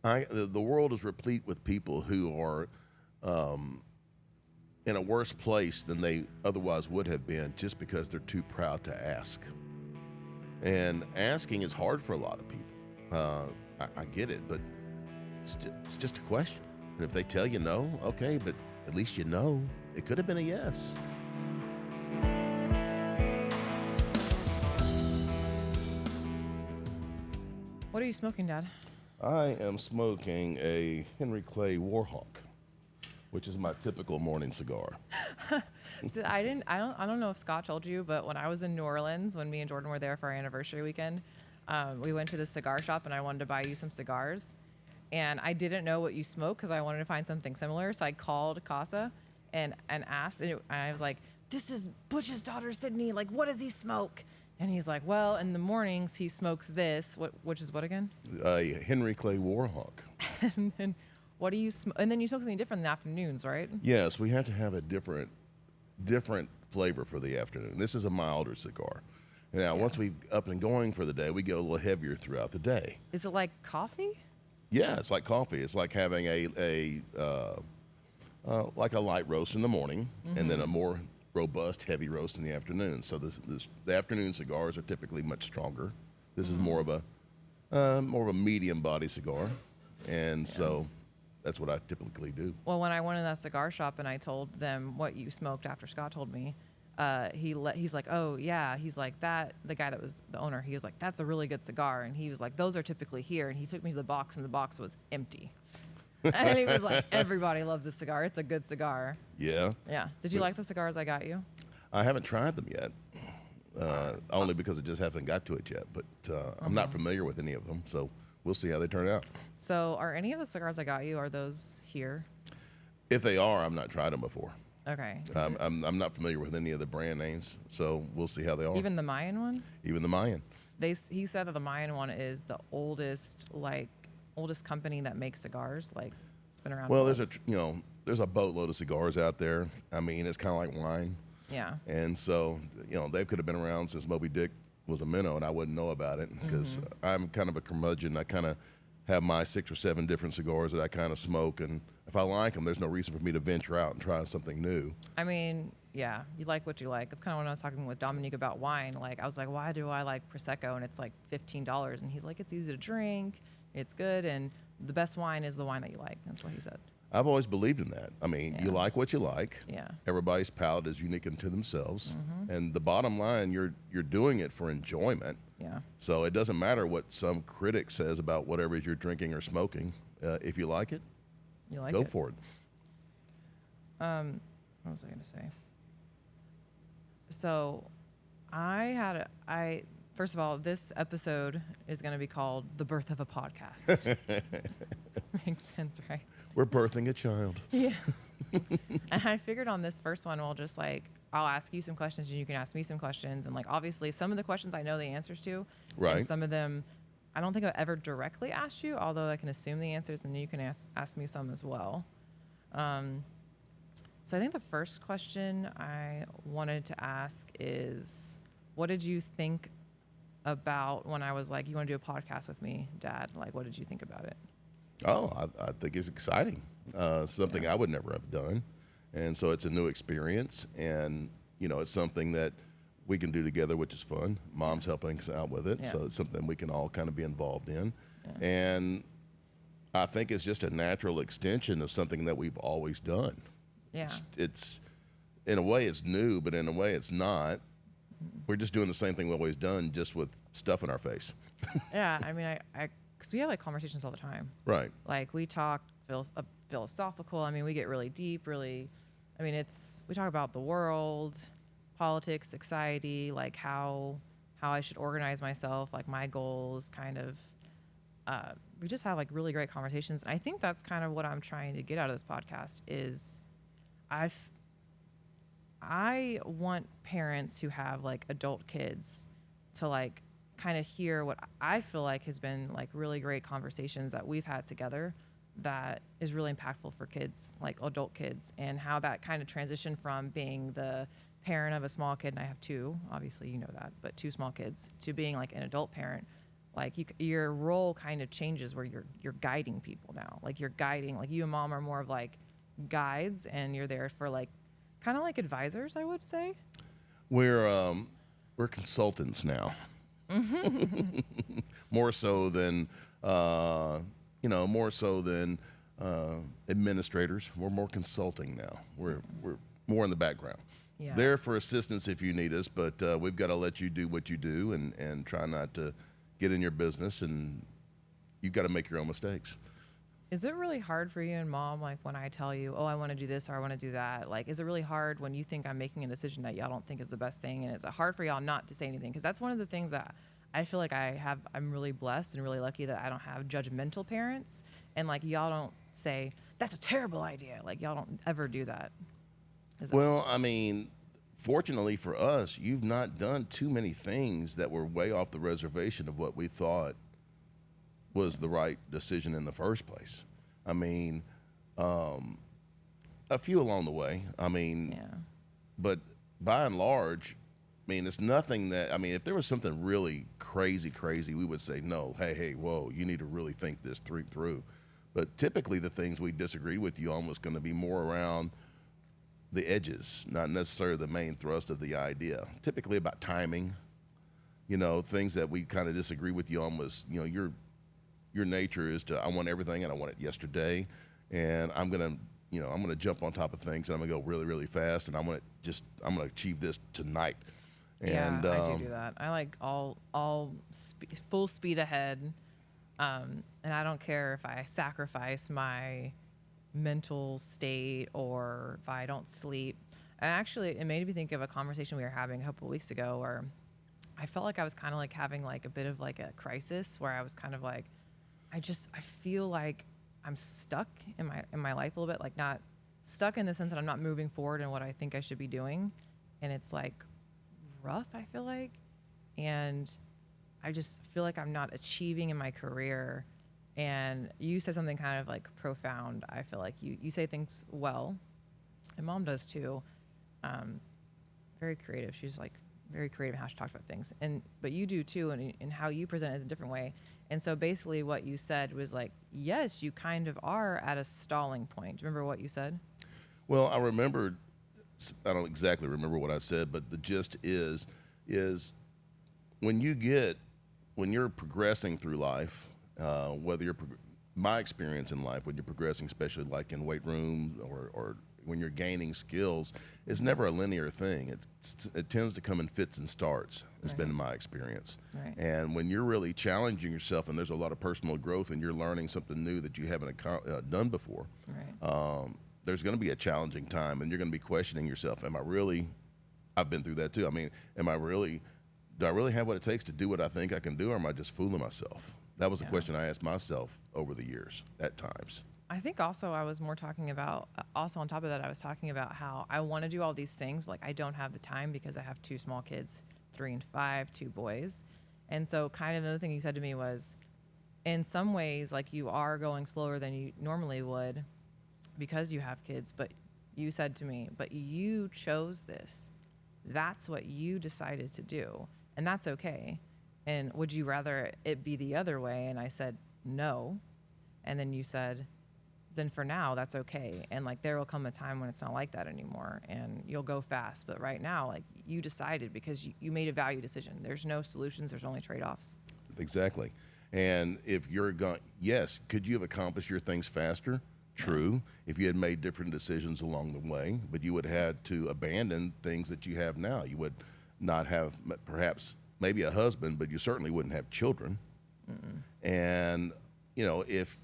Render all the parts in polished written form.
The world is replete with people who are in a worse place than they otherwise would have been just because they're too proud to ask. And asking is hard for a lot of people. I get it, but it's just a question. And if they tell you no, okay, but at least you know it could have been a yes. What are you smoking, Dad? I am smoking a Henry Clay Warhawk, which is my typical morning cigar. So I don't know if Scott told you, but when I was in New Orleans, when me and Jordan were there for our anniversary weekend, we went to the cigar shop and I wanted to buy you some cigars. And I didn't know what you smoke because I wanted to find something similar. So I called Casa and asked, and I was like, "This is Butch's daughter, Sydney. Like, what does he smoke?" And he's like, "Well, in the mornings he smokes this." Which is what again? Henry Clay Warhawk. And then what do you smoke? And then you smoke something different in the afternoons, right? Yes, we have to have a different flavor for the afternoon. This is a milder cigar. Now, once we've up and going for the day, we go a little heavier throughout the day. Is it like coffee? Yeah, it's like coffee. It's like having like a light roast in the morning, and then a more robust, heavy roast in the afternoon. So the afternoon cigars are typically much stronger. This is more of a medium body cigar, and so that's what I typically do. Well, when I went in that cigar shop and I told them what you smoked after Scott told me, he's like, "Oh yeah," he's like, "That the guy that was the owner, he was like, that's a really good cigar," and he was like, "Those are typically here," and he took me to the box and the box was empty. And he was like, "Everybody loves this cigar. It's a good cigar." Yeah. Yeah. Did you like the cigars I got you? I haven't tried them yet, only because I just haven't got to it yet. But I'm not familiar with any of them, so we'll see how they turn out. So, are any of the cigars I got you, are those here? If they are, I've not tried them before. Okay. I'm not familiar with any of the brand names, so we'll see how they are. Even the Mayan one? Even the Mayan. He said that the Mayan one is the oldest company that makes cigars. Like, it's been around. Well, there's a boatload of cigars out there. I mean, it's kind of like wine. Yeah. And so, they could have been around since Moby Dick was a minnow, and I wouldn't know about it because I'm kind of a curmudgeon. I kind of have my 6 or 7 different cigars that I kind of smoke, and if I like them, there's no reason for me to venture out and try something new. I mean, yeah, you like what you like. It's kind of when I was talking with Dominique about wine. Like, I was like, why do I like Prosecco? And it's like $15. And he's like, it's easy to drink, it's good, and the best wine is the wine that you like. That's what he said. I've always believed in that. I mean, you like what you like. Yeah. Everybody's palate is unique unto themselves. And the bottom line, you're doing it for enjoyment. Yeah. So it doesn't matter what some critic says about whatever it is you're drinking or smoking. If you like it, You like go it? for it. What was I going to say? So first of all, this episode is going to be called The Birth of a Podcast. Makes sense, right? We're birthing a child. Yes. And I figured on this first one, we'll just I'll ask you some questions and you can ask me some questions. And obviously some of the questions I know the answers to. Right. And some of them, I don't think I've ever directly asked you, although I can assume the answers and you can ask me some as well. So I think the first question I wanted to ask is, what did you think about when I was like, you want to do a podcast with me, Dad? Like, what did you think about it? Oh, I think it's exciting. Something I would never have done. And so it's a new experience. And, it's something that we can do together, which is fun. Mom's helping us out with it. Yeah. So it's something we can all kind of be involved in. Yeah. And I think it's just a natural extension of something that we've always done. Yeah. It's in a way it's new, but in a way it's not. We're just doing the same thing we've always done, just with stuff in our face. Yeah. I mean, because we have conversations all the time. Right. We talk philosophical. I mean, we get really deep, we talk about the world, politics, society, how I should organize myself, my goals, kind of. We just have really great conversations. And I think that's kind of what I'm trying to get out of this podcast is I want parents who have adult kids to kind of hear what I feel has been really great conversations that we've had together that is really impactful for kids, adult kids, and how that kind of transition from being the parent of a small kid, and I have 2, obviously you know that, but 2 small kids, to being an adult parent, like your role kind of changes where you're guiding people now. Like you're guiding, like you and mom are more of like guides, and you're there for like kind of like advisors, I would say. We're consultants now, more so than more so than administrators. We're more consulting now. We're more in the background. Yeah. There for assistance if you need us, but we've got to let you do what you do and try not to get in your business, and you've got to make your own mistakes. Is it really hard for you and mom, like when I tell you, oh, I want to do this or I want to do that? Like, is it really hard when you think I'm making a decision that y'all don't think is the best thing? And is it hard for y'all not to say anything? Because that's one of the things that I feel like I'm really blessed and really lucky that I don't have judgmental parents. And like, y'all don't say, that's a terrible idea. Like, y'all don't ever do that. Well, I mean, fortunately for us, you've not done too many things that were way off the reservation of what we thought was the right decision in the first place. I mean, a few along the way. I mean, Yeah. but by and large, I mean, it's nothing that, I mean, if there was something really crazy, we would say, no, hey, whoa, you need to really think this through. But typically the things we disagree with you on was going to be more around the edges, not necessarily the main thrust of the idea. Typically about timing, things that we kind of disagree with you on was, your nature is to, I want everything and I want it yesterday, and I'm gonna jump on top of things, and I'm gonna go really, really fast, and I'm gonna achieve this tonight. And I do that. I like full speed ahead, and I don't care if I sacrifice my mental state or if I don't sleep. And actually, it made me think of a conversation we were having a couple of weeks ago where I felt like I was kind of like having like a bit of like a crisis where I was kind of like, I feel like I'm stuck in my life a little bit, like not stuck in the sense that I'm not moving forward in what I think I should be doing. And it's like rough, I feel like. And I just feel like I'm not achieving in my career. And you said something kind of like profound. I feel like you say things well, and mom does too. Very creative. She's like very creative in how she talks about things, but you do too, and how you present it is a different way. And so basically, what you said was like, yes, you kind of are at a stalling point. Do you remember what you said? Well, I don't exactly remember what I said, but the gist is when you're progressing through life, my experience in life, when you're progressing, especially like in weight room or when you're gaining skills, it's never a linear thing. It tends to come in fits and starts. It's been my experience. Right. And when you're really challenging yourself, and there's a lot of personal growth, and you're learning something new that you haven't done before, Right. there's going to be a challenging time, and you're going to be questioning yourself. I've been through that too. I mean, do I really have what it takes to do what I think I can do, or am I just fooling myself? That was a question I asked myself over the years at times. I think also I was more talking about, also on top of that, I was talking about how I want to do all these things, but like I don't have the time because I have two small kids, 3 and 5, 2 boys. And so kind of another thing you said to me was, in some ways, like you are going slower than you normally would because you have kids, but you said to me, but you chose this. That's what you decided to do, and that's okay. And would you rather it be the other way? And I said, no. And then you said, then for now, that's okay. And like, there will come a time when it's not like that anymore and you'll go fast. But right now, like you decided because you made a value decision. There's no solutions. There's only trade-offs. Exactly. And if you're going, yes, could you have accomplished your things faster? True. If you had made different decisions along the way, but you would have had to abandon things that you have now. You would not have perhaps maybe a husband, but you certainly wouldn't have children. And, if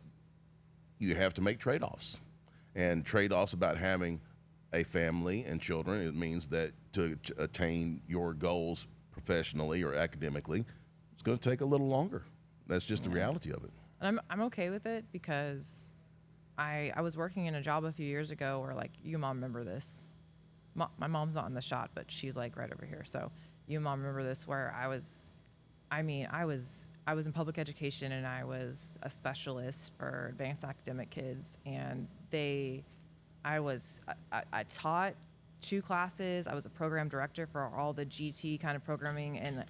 you have to make trade-offs, and trade-offs about having a family and children, it means that to attain your goals professionally or academically, it's going to take a little longer. That's just the reality of it. And I'm okay with it because I was working in a job a few years ago where, like, you mom remember this. My mom's not in the shot, but she's like right over here. So you mom remember this, where I was in public education and I was a specialist for advanced academic kids, and I taught 2 classes. I was a program director for all the GT kind of programming, and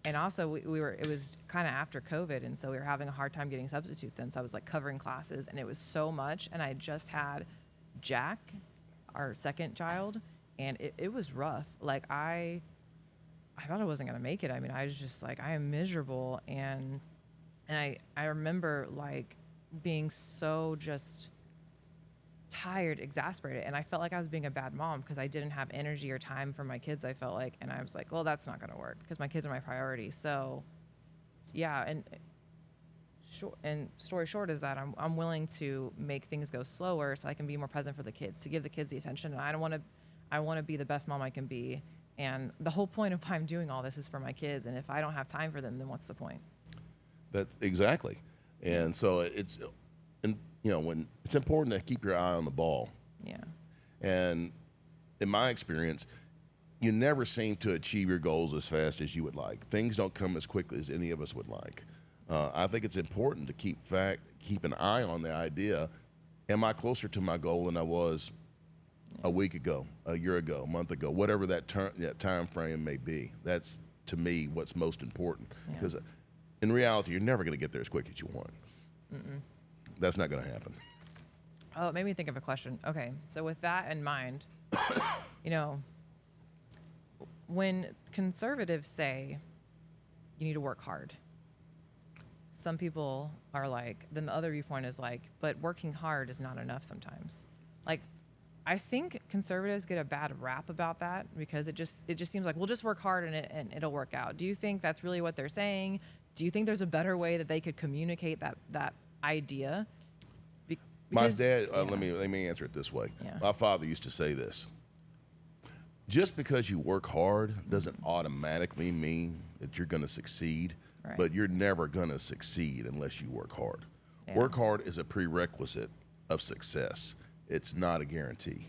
and also it was kind of after COVID, and so we were having a hard time getting substitutes in. So I was like covering classes, and it was so much. And I just had Jack, our second child, and it was rough. Like I thought I wasn't gonna make it. I mean, I was just like, I am miserable, and I remember like being so just tired, exasperated, and I felt like I was being a bad mom because I didn't have energy or time for my kids. I felt like, and I was like, well, that's not gonna work because my kids are my priority. So, yeah, and story short is that I'm willing to make things go slower so I can be more present for the kids, to give the kids the attention. And I want to be the best mom I can be. And the whole point of why I'm doing all this is for my kids. And if I don't have time for them, then what's the point? That's exactly. And so and when it's important to keep your eye on the ball. Yeah. And in my experience, you never seem to achieve your goals as fast as you would like. Things don't come as quickly as any of us would like. I think it's important to keep an eye on the idea. Am I closer to my goal than I was a week ago, a year ago, a month ago, whatever that time frame may be? That's, to me, what's most important. Because in reality, you're never going to get there as quick as you want. That's not going to happen. Oh, it made me think of a question. Okay, so with that in mind, when conservatives say you need to work hard, some people are like, then the other viewpoint is like, but working hard is not enough sometimes. Like, I think conservatives get a bad rap about that because it just seems like we'll just work hard and it'll work out. Do you think that's really what they're saying? Do you think there's a better way that they could communicate that idea? My dad, let me answer it this way. Yeah. My father used to say this: just because you work hard doesn't automatically mean that you're going to succeed, Right. but you're never going to succeed unless you work hard. Yeah. Work hard is a prerequisite of success. It's not a guarantee.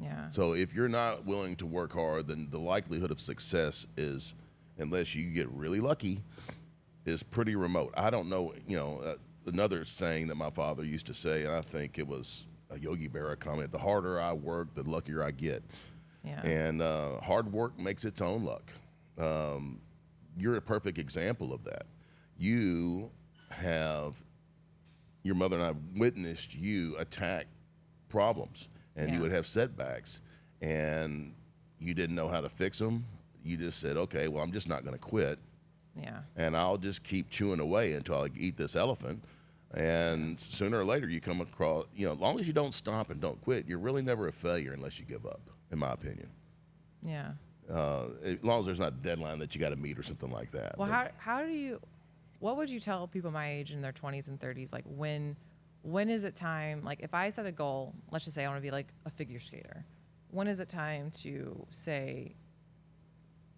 Yeah. So if you're not willing to work hard, then the likelihood of success is, unless you get really lucky, is pretty remote. I don't know, another saying that my father used to say, and I think it was a Yogi Berra comment: the harder I work, the luckier I get. Yeah. And hard work makes its own luck. You're a perfect example of that. Your mother and I witnessed you attack problems, and you would have setbacks, and you didn't know how to fix them. You just said, okay, well, I'm just not going to quit. Yeah. And I'll just keep chewing away until I eat this elephant. And sooner or later, you come across, as long as you don't stop and don't quit, you're really never a failure unless you give up, in my opinion. Yeah. As long as there's not a deadline that you got to meet or something like that. Well, what would you tell people my age in their 20s and 30s? Like, when is it time? Like, if I set a goal, let's just say I want to be like a figure skater, when is it time to say,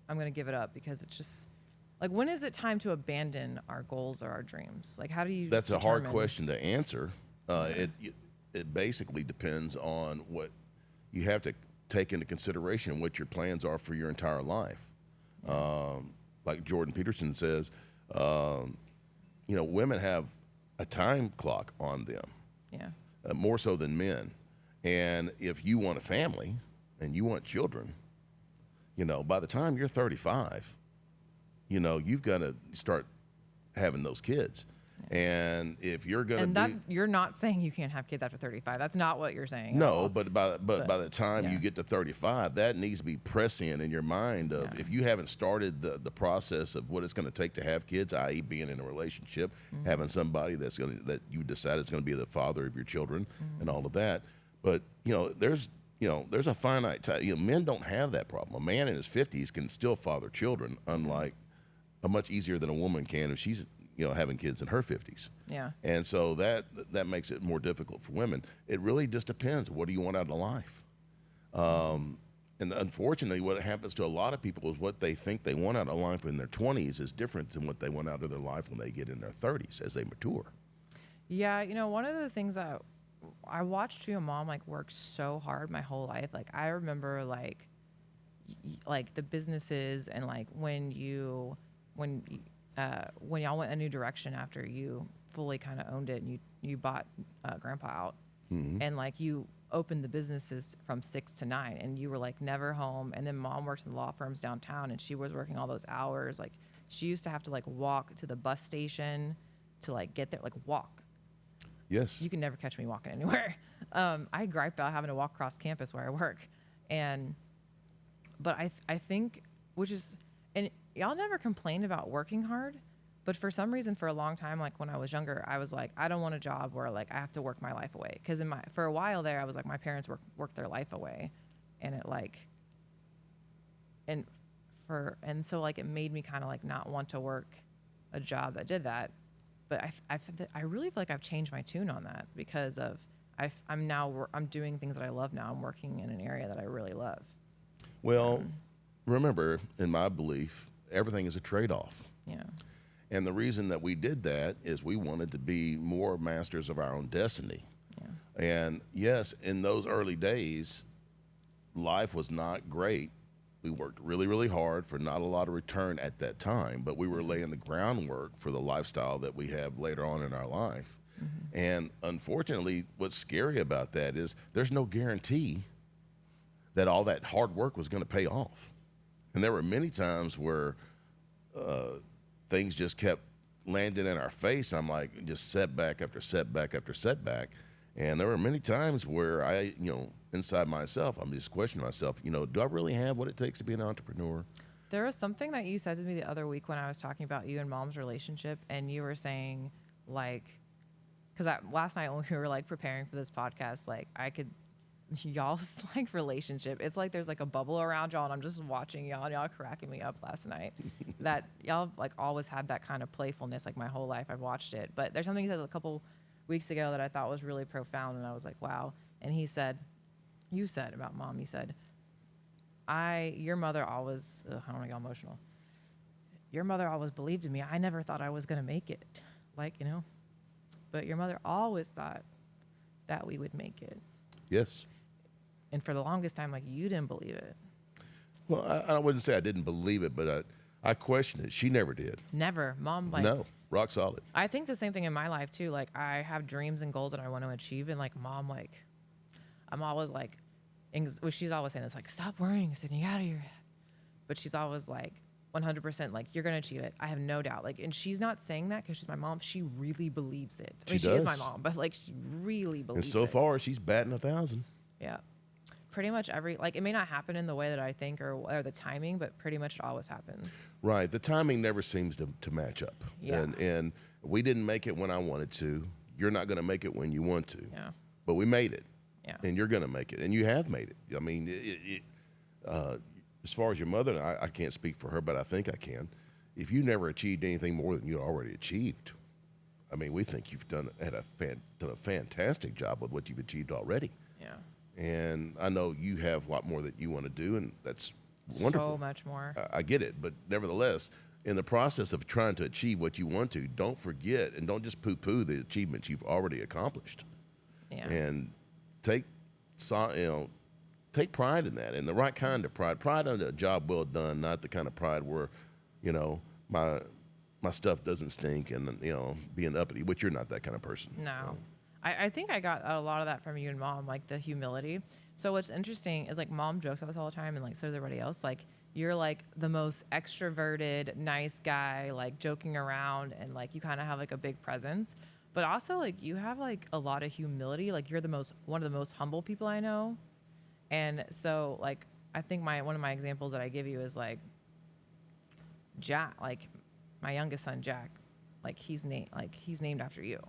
I'm going to give it up? Because it's just like, when is it time to abandon our goals or our dreams? Like, how do you That's a hard determine- question to answer. It basically depends on what you have to take into consideration, what your plans are for your entire life. Like Jordan Peterson says, women have a time clock on them, more so than men. And if you want a family and you want children, by the time you're 35, you've got to start having those kids. And if you're going to you're not saying you can't have kids after 35. That's not what you're saying. No, but by the time yeah. you get to 35, that needs to be prescient in your mind of, if you haven't started the process of what it's going to take to have kids, i.e. being in a relationship, having somebody that you decide is going to be the father of your children and all of that. But, there's a finite time. Men don't have that problem. A man in his 50s can still father children, unlike much easier than a woman can if she's having kids in her 50s. Yeah. And so that makes it more difficult for women. It really just depends. What do you want out of life? And unfortunately, what happens to a lot of people is what they think they want out of life in their 20s is different than what they want out of their life when they get in their 30s as they mature. Yeah. One of the things that I watched your mom work so hard my whole life. Like, I remember like the businesses and when y'all went a new direction after you fully kind of owned it and you bought Grandpa out, and you opened the businesses from 6 to 9 and you were never home, and then Mom worked in the law firms downtown and she was working all those hours. she used to have to like walk to the bus station to like get there, like walk. Yes. You can never catch me walking anywhere. I gripe about having to walk across campus where I work. But I think, which is, and y'all never complained about working hard, but for some reason, for a long time, like when I was younger, I was like, I don't want a job where like I have to work my life away. Cause for a while there, I was like, my parents worked their life away, and it like, and so like it made me kind of like not want to work a job that did that. But I really feel like I've changed my tune on that because of I'm doing things that I love now. I'm working in an area that I really love. Well, remember, in my belief, everything is a trade-off. Yeah. And the reason that we did that is we wanted to be more masters of our own destiny. Yeah. And yes, in those early days, life was not great. We worked really, really hard for not a lot of return at that time, but we were laying the groundwork for the lifestyle that we have later on in our life. Mm-hmm. And unfortunately, what's scary about that is there's no guarantee that all that hard work was going to pay off. And there were many times where things just kept landing in our face. I'm like, just setback after setback after setback. And there were many times where I, inside myself, I'm just questioning myself, do I really have what it takes to be an entrepreneur? There was something that you said to me the other week when I was talking about you and Mom's relationship, and you were saying, like, because last night when we were, like, preparing for this podcast, like, y'all's, like, relationship, it's like there's, like, a bubble around y'all, and I'm just watching y'all, and y'all cracking me up last night. That y'all, like, always had that kind of playfulness, like, my whole life. I've watched it. But there's something you said a couple weeks ago that I thought was really profound, and I was like, wow. And you said about Mom, you said, your mother always, I don't want to get emotional. Your mother always believed in me. I never thought I was going to make it. Like, but your mother always thought that we would make it. Yes. And for the longest time, like, you didn't believe it. Well, I wouldn't say I didn't believe it, but I questioned it. She never did. Never. Mom, like. No, rock solid. I think the same thing in my life, too. Like, I have dreams and goals that I want to achieve. And, like, Mom, like, I'm always like, she's always saying this, like, stop worrying, Sydney, out of your head. But she's always like, 100%, like, you're going to achieve it. I have no doubt. Like, and she's not saying that because she's my mom. She really believes it. I mean, she is my mom, but, like, she really believes it. And so far, she's batting 1,000. Yeah. Pretty much it may not happen in the way that I think or the timing, but pretty much it always happens. Right. The timing never seems to match up. Yeah. And we didn't make it when I wanted to. You're not going to make it when you want to. Yeah. But we made it. Yeah. And you're going to make it. And you have made it. I mean, as far as your mother, I can't speak for her, but I think I can. If you never achieved anything more than you already achieved, I mean, we think you've done a fantastic job with what you've achieved already. Yeah. And I know you have a lot more that you want to do, and that's wonderful. So much more. I get it. But nevertheless, in the process of trying to achieve what you want to, don't forget and don't just poo-poo the achievements you've already accomplished. Yeah. And take pride in that, and the right kind of pride. Pride on a job well done, not the kind of pride where, my stuff doesn't stink and, being uppity, which you're not that kind of person. No. I think I got a lot of that from you and Mom, like the humility. So what's interesting is, like, Mom jokes about this all the time, and, like, so does everybody else. Like, you're, like, the most extroverted, nice guy, like, joking around, and, like, you kind of have, like, a big presence. But also, like, you have, like, a lot of humility. Like, you're one of the most humble people I know. And so, like, I think one of my examples that I give you is, like, Jack, like, my youngest son, Jack, like, he's named after you.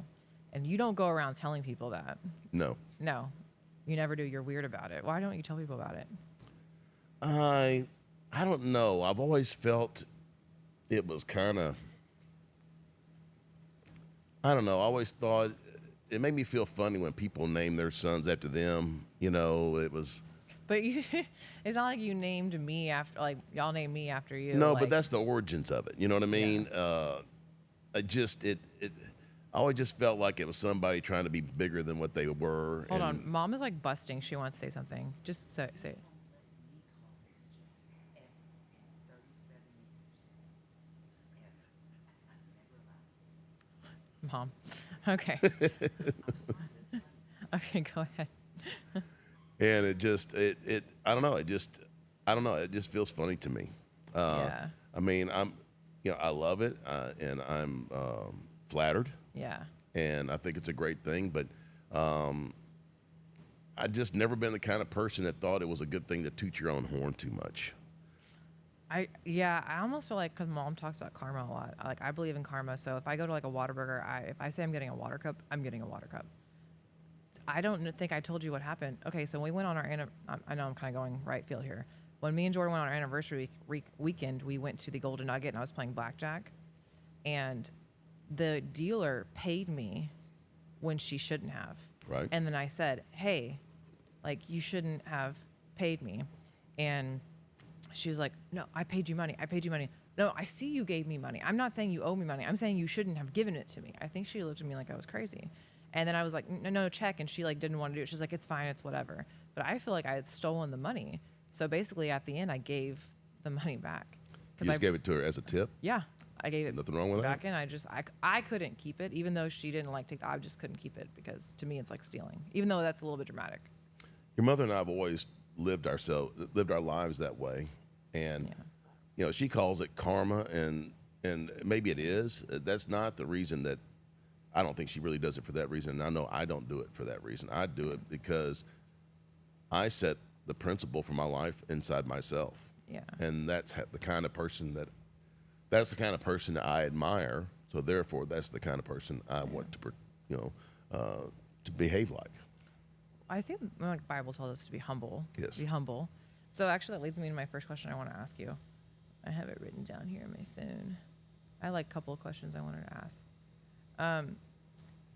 And you don't go around telling people that. No. No. You never do. You're weird about it. Why don't you tell people about it? I don't know. I've always felt it was kind of, I don't know. I always thought it made me feel funny when people name their sons after them. It was. But it's not like you named me after, like, y'all named me after you. No, like, but that's the origins of it. You know what I mean? Yeah. I always just felt like it was somebody trying to be bigger than what they were. Hold on. Mom is, like, busting. She wants to say something. Just say it. Mom. Okay. Okay, go ahead. And it just, I don't know. It just feels funny to me. Yeah. I mean, I love it, and I'm flattered, Yeah. and I think it's a great thing. But I just never been the kind of person that thought it was a good thing to toot your own horn too much. I almost feel like because mom talks about karma a lot. Like I believe in karma, so if I go to like a Whataburger, if I say I'm getting a water cup, I'm getting a water cup. I don't think I told you what happened. Okay, so we went on our I know I'm kind of going right field here. When me and Jordan went on our anniversary weekend, we went to the Golden Nugget and I was playing blackjack, and the dealer paid me when she shouldn't have. Right. And then I said, "Hey, like you shouldn't have paid me," and she's like, "No, I paid you money. I paid you money. No, I see you gave me money. I'm not saying you owe me money. I'm saying you shouldn't have given it to me." I think she looked at me like I was crazy. And then I was like, no, check. And she like didn't want to do it. She's like, "It's fine. It's whatever." But I feel like I had stolen the money. So basically at the end, I gave the money back. You just gave it to her as a tip? Yeah, I gave it Nothing wrong with back that? in. I couldn't keep it, even though she didn't like take I just couldn't keep it because to me it's like stealing, even though that's a little bit dramatic. Your mother and I have always lived our lives that way, and she calls it karma, and maybe it is. That's not the reason that. I don't think she really does it for that reason. And I know I don't do it for that reason. I do it because I set the principle for my life inside myself. Yeah. And that's the kind of person that I admire. So therefore, that's the kind of person I want to behave like. I think like Bible tells us to be humble. Yes. Be humble. So actually that leads me to my first question I want to ask you. I have it written down here on my phone. I like a couple of questions I wanted to ask.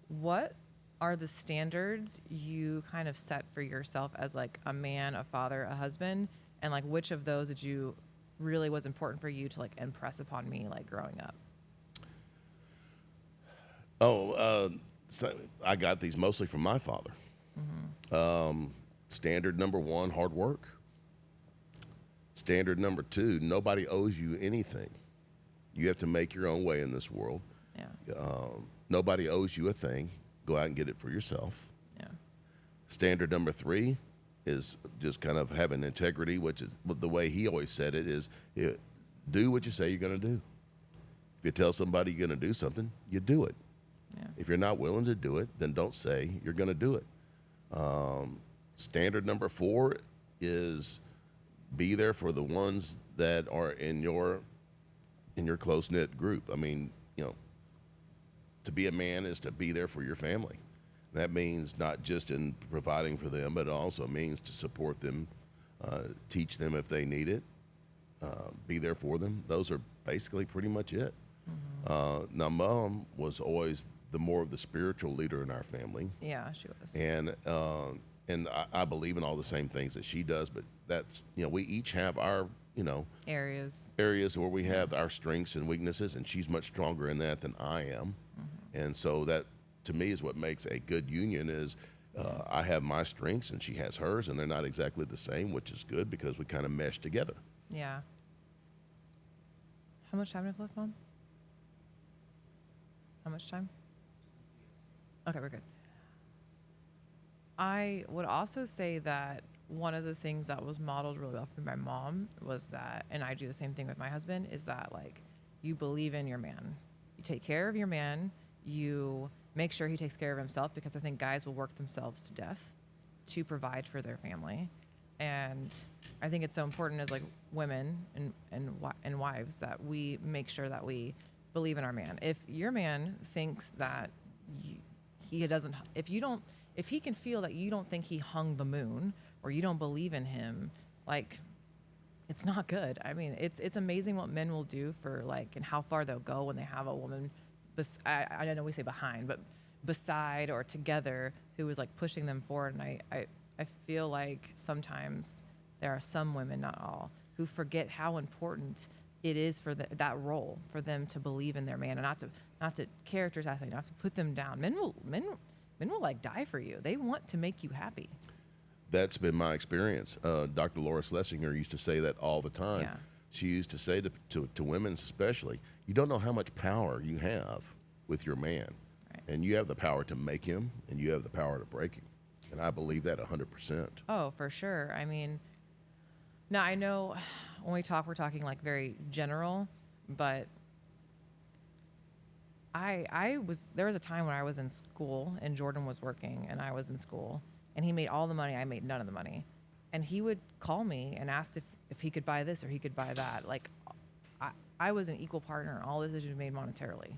What are the standards you kind of set for yourself as like a man, a father, a husband? And like which of those did you really was important for you to like impress upon me like growing up? So I got these mostly from my father. Standard number one, hard work. Standard number two, nobody owes you anything. You have to make your own way in this world. Yeah. Nobody owes you a thing. Go out and get it for yourself. Yeah. Standard number three is just kind of having integrity, which is the way he always said it is do what you say you're going to do. If you tell somebody you're going to do something, you do it. Yeah. If you're not willing to do it, then don't say you're going to do it. Standard number four is be there for the ones that are in your close-knit group. I mean, to be a man is to be there for your family. That means not just in providing for them, but it also means to support them, teach them if they need it, be there for them. Those are basically pretty much it. Now, Mom was always the more of the spiritual leader in our family. Yeah, she was. And I believe in all the same things that she does, but that's, we each have our, areas where we have our strengths and weaknesses, and she's much stronger in that than I am. And so that, to me, is what makes a good union is I have my strengths and she has hers, and they're not exactly the same, which is good because we kind of mesh together. Yeah. How much time do I have left, Mom? How much time? Okay, we're good. I would also say that one of the things that was modeled really well from my mom was that, and I do the same thing with my husband, is that like you believe in your man. You take care of your man. You make sure he takes care of himself, because I think guys will work themselves to death to provide for their family. And I think it's so important as like women and wives that we make sure that we believe in our man. If your man thinks that he doesn't, if he can feel that you don't think he hung the moon or you don't believe in him, like it's not good. I mean, it's amazing what men will do for like, and how far they'll go when they have a woman, I know we say behind, but beside or together, who is like pushing them forward. And I feel like sometimes there are some women, not all, who forget how important it is for that role for them to believe in their man and not to character assassinate, not to put them down. Men will like die for you. They want to make you happy. That's been my experience. Dr. Laura Schlesinger used to say that all the time. Yeah. She used to say to women especially, you don't know how much power you have with your man. Right. And you have the power to make him, and you have the power to break him. And I believe that 100%. Oh, for sure. I mean, now I know when we talk, we're talking like very general, but there was a time when I was in school and Jordan was working and I was in school, and he made all the money. I made none of the money. And he would call me and ask if he could buy this or he could buy that. Like, I was an equal partner in all the decisions made monetarily.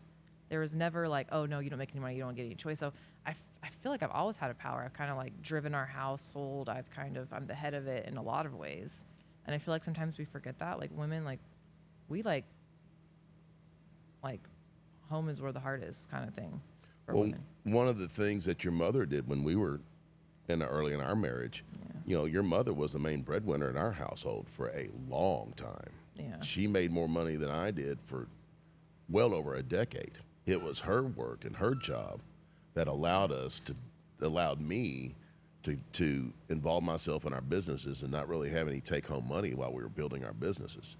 There was never like, oh no, you don't make any money, you don't get any choice. So I feel like I've always had a power. I've kind of like driven our household. I'm the head of it in a lot of ways. And I feel like sometimes we forget that. Like women, like we like home is where the heart is kind of thing for Well, women. one of the things that your mother did when we were early in our marriage, your mother was the main breadwinner in our household for a long time. Yeah. She made more money than I did for well over a decade. It was her work and her job that allowed me to involve myself in our businesses and not really have any take home money while we were building our businesses.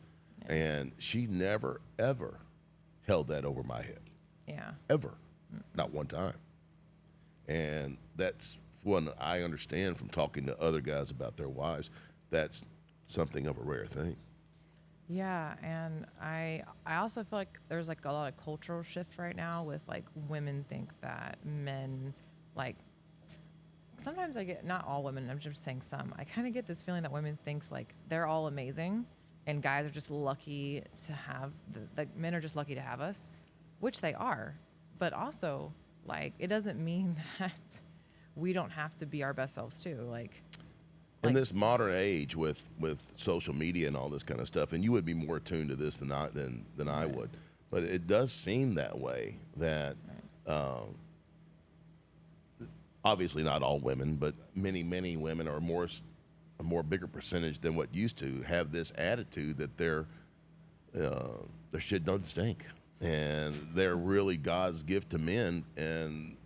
Yeah. And she never ever held that over my head. Yeah. Ever. Not one time. And that's one I understand from talking to other guys about their wives. That's something of a rare thing. Yeah, and I also feel like there's like a lot of cultural shift right now with like women think that men like sometimes I get, not all women, I'm just saying some. I kind of get this feeling that women thinks like they're all amazing and guys are just lucky to have the men are just lucky to have us, which they are. But also like it doesn't mean that we don't have to be our best selves too. Like In this modern age with social media and all this kind of stuff, and you would be more attuned to this than I would, but it does seem that way that obviously not all women, but many women are a more bigger percentage than what used to have this attitude that their shit doesn't stink, and they're really God's gift to men. And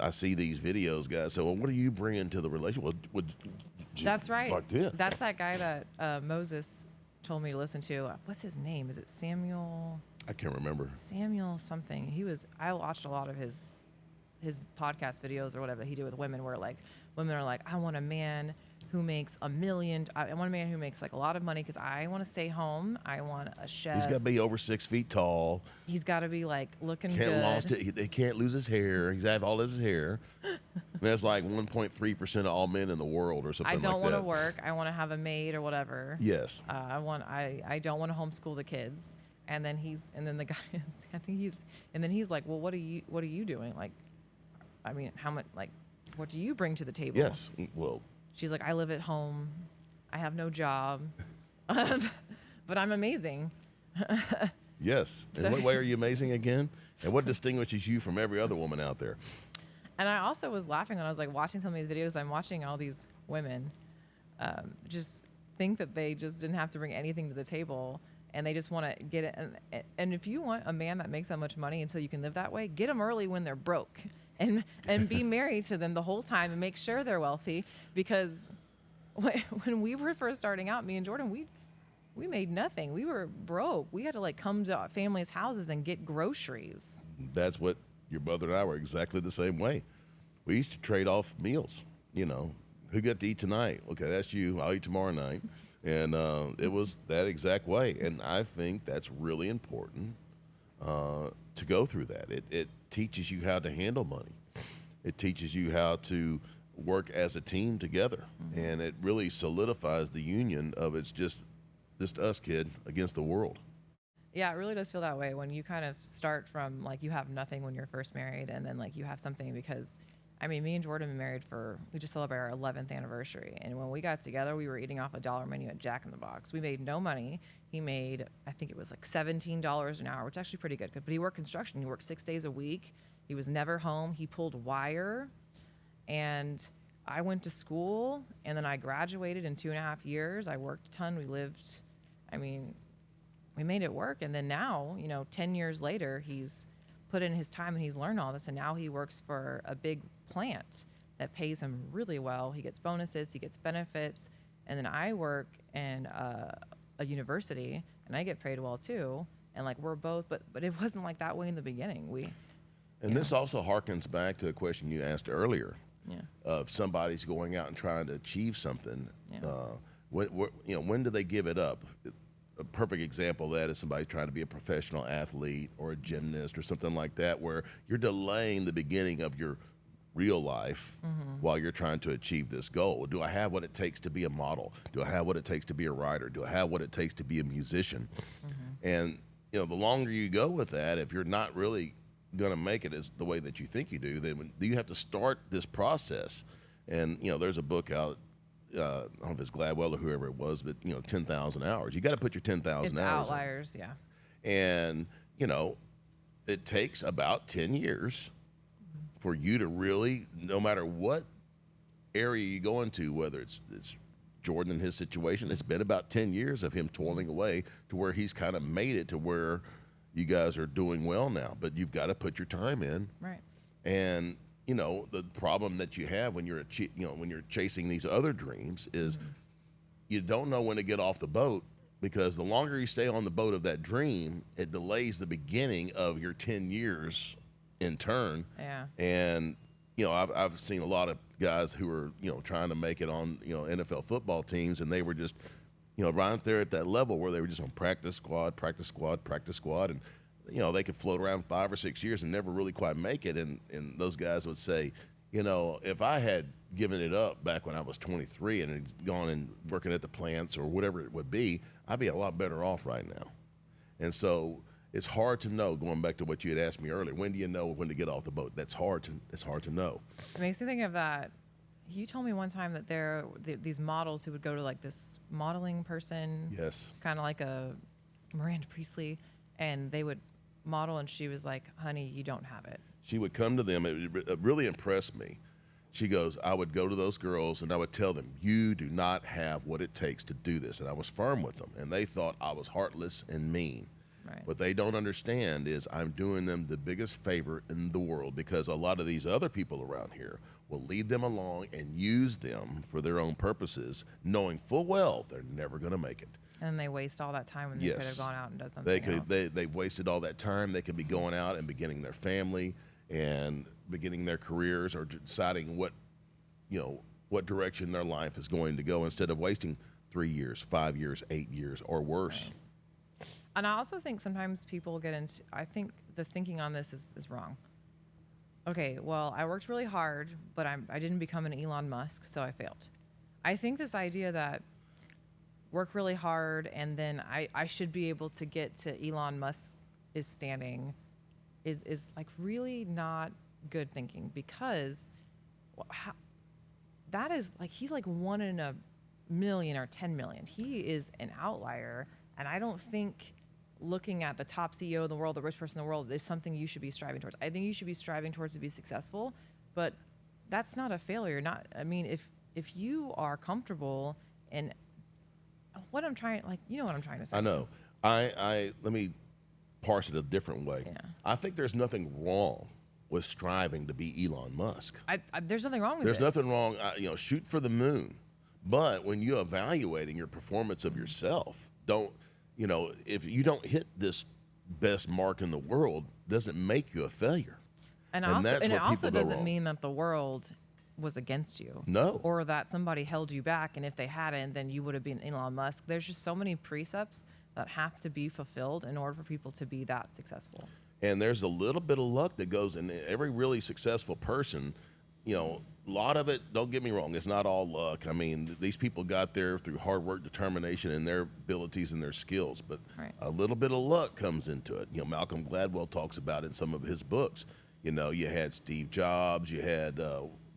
I see these videos, guys. So, well, what are you bringing to the relationship? that's right. Like this. That's that guy that Moses told me to listen to. What's his name? Is it Samuel? I can't remember. Samuel something. I watched a lot of his podcast videos or whatever that he did with women, where like women are like, I want a man who makes $1 million. I want a man who makes like a lot of money because I want to stay home. I want a chef. He's got to be over 6 feet tall. He's got to be like looking Can't good. He can't lose his hair. He's have all his hair. And that's like 1.3% of all men in the world, or something I like that. don't want to work. I want to have a maid or whatever. Yes. I don't want to homeschool the kids. And then the guy, he's like, well, what are you doing? Like, I mean, how much, like, what do you bring to the table? Yes. Well, She's like, I live at home. I have no job, but I'm amazing. yes. In So- what way are you amazing again? And what distinguishes you from every other woman out there? And I also was laughing when I was like watching some of these videos. I'm watching all these women just think that they just didn't have to bring anything to the table, and they just want to get it. And if you want a man that makes that much money until you can live that way, get them early when they're broke. And be married to them the whole time and make sure they're wealthy, because when we were first starting out, me and Jordan, we made nothing. We were broke. We had to like come to our families' houses and get groceries. That's what your brother and I were exactly the same way. We used to trade off meals. Who got to eat tonight? Okay, that's you. I'll eat tomorrow night. And it was that exact way. And I think that's really important to go through that. It teaches you how to handle money. It teaches you how to work as a team together. Mm-hmm. And it really solidifies the union of it's just us, kid, against the world. Yeah, it really does feel that way when you kind of start from like you have nothing when you're first married, and then like you have something. Because I mean, me and Jordan have been married we just celebrated our 11th anniversary. And when we got together, we were eating off a $1 menu at Jack in the Box. We made no money. He made, I think it was like $17 an hour, which is actually pretty good. But he worked construction. He worked 6 days a week. He was never home. He pulled wire. And I went to school, and then I graduated in 2.5 years. I worked a ton. We made it work. And then now, 10 years later, he's put in his time and he's learned all this. And now he works for a big plant that pays him really well. He gets bonuses, he gets benefits. And then I work in a university and I get paid well too. And like we're both, but it wasn't like that way in the beginning. This also harkens back to a question you asked earlier. Yeah. Of somebody's going out and trying to achieve something. Yeah. When do they give it up? a perfect example of that is somebody trying to be a professional athlete or a gymnast or something like that, where you're delaying the beginning of your real life while you're trying to achieve this goal. Do I have what it takes to be a model? Do I have what it takes to be a writer? Do I have what it takes to be a musician? And the longer you go with that, if you're not really going to make it as the way that you think you do, then you have to start this process. And there's a book out. I don't know if it's Gladwell or whoever it was, but 10,000 hours. You got to put your 10,000 It's hours. Outliers, yeah. And it takes about 10 years for you to really, no matter what area you go into, whether it's Jordan in his situation, it's been about 10 years of him toiling away to where he's kind of made it to where you guys are doing well now. But you've got to put your time in. Right. And the problem that you have when you're when you're chasing these other dreams is you don't know when to get off the boat, because the longer you stay on the boat of that dream, it delays the beginning of your 10 years in turn. Yeah. And I've seen a lot of guys who are trying to make it on NFL football teams, and they were just right there at that level where they were just on practice squad, and they could float around 5 or 6 years and never really quite make it. And those guys would say, if I had given it up back when I was 23 and had gone and working at the plants or whatever it would be, I'd be a lot better off right now. And so it's hard to know, going back to what you had asked me earlier, when do you know when to get off the boat? It's hard to know. It makes me think of that. You told me one time that there these models who would go to like this modeling person. Yes. Kind of like a Miranda Priestley, and they would model, and she was like, honey, you don't have it. She would come to them. It really impressed me. She goes, I would go to those girls and I would tell them, you do not have what it takes to do this. And I was firm with them, and they thought I was heartless and mean. Right. What they don't understand is I'm doing them the biggest favor in the world, because a lot of these other people around here will lead them along and use them for their own purposes, knowing full well they're never going to make it. And they waste all that time when they could have gone out and done something else. They've wasted all that time. They could be going out and beginning their family and beginning their careers, or deciding what direction their life is going to go, instead of wasting 3 years, 5 years, 8 years, or worse. Right. And I also think sometimes people get into, I think the thinking on this is wrong. Okay, well, I worked really hard, but I didn't become an Elon Musk, so I failed. I think this idea that work really hard and then I should be able to get to Elon Musk is standing is like really not good thinking, because that is like, he's like 1 in a million or 10 million. He is an outlier. And I don't think looking at the top CEO in the world, the richest person in the world, is something you should be striving towards. I think you should be striving towards to be successful, but that's not a failure. I mean, if you are comfortable, and what I'm trying, like, what I'm trying to say. I know. I let me parse it a different way. Yeah. I think there's nothing wrong with striving to be Elon Musk. There's nothing wrong with it. There's nothing wrong. Shoot for the moon. But when you're evaluating your performance of yourself, if you don't hit this best mark in the world, doesn't make you a failure. And it also doesn't mean that the world was against you. No. Or that somebody held you back, and if they hadn't, then you would have been Elon Musk. There's just so many precepts that have to be fulfilled in order for people to be that successful. And there's a little bit of luck that goes in every really successful person. A lot of it, don't get me wrong, it's not all luck. I mean, these people got there through hard work, determination, and their abilities and their skills. But right. A little bit of luck comes into it. Malcolm Gladwell talks about it in some of his books. You had Steve Jobs, you had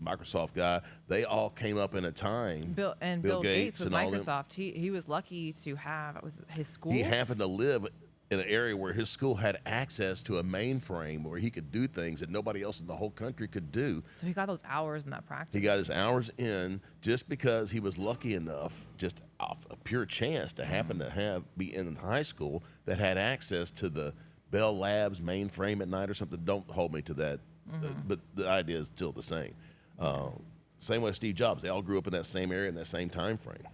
Microsoft guy. They all came up in a time. Bill Gates with Microsoft, he was lucky to have his school. He happened to live in an area where his school had access to a mainframe where he could do things that nobody else in the whole country could do. So he got those hours in that practice. He got his hours in just because he was lucky enough, just off a pure chance, to happen to be in high school that had access to the Bell Labs mainframe at night or something. Don't hold me to that, but the idea is still the same. Same with Steve Jobs. They all grew up in that same area in that same time frame.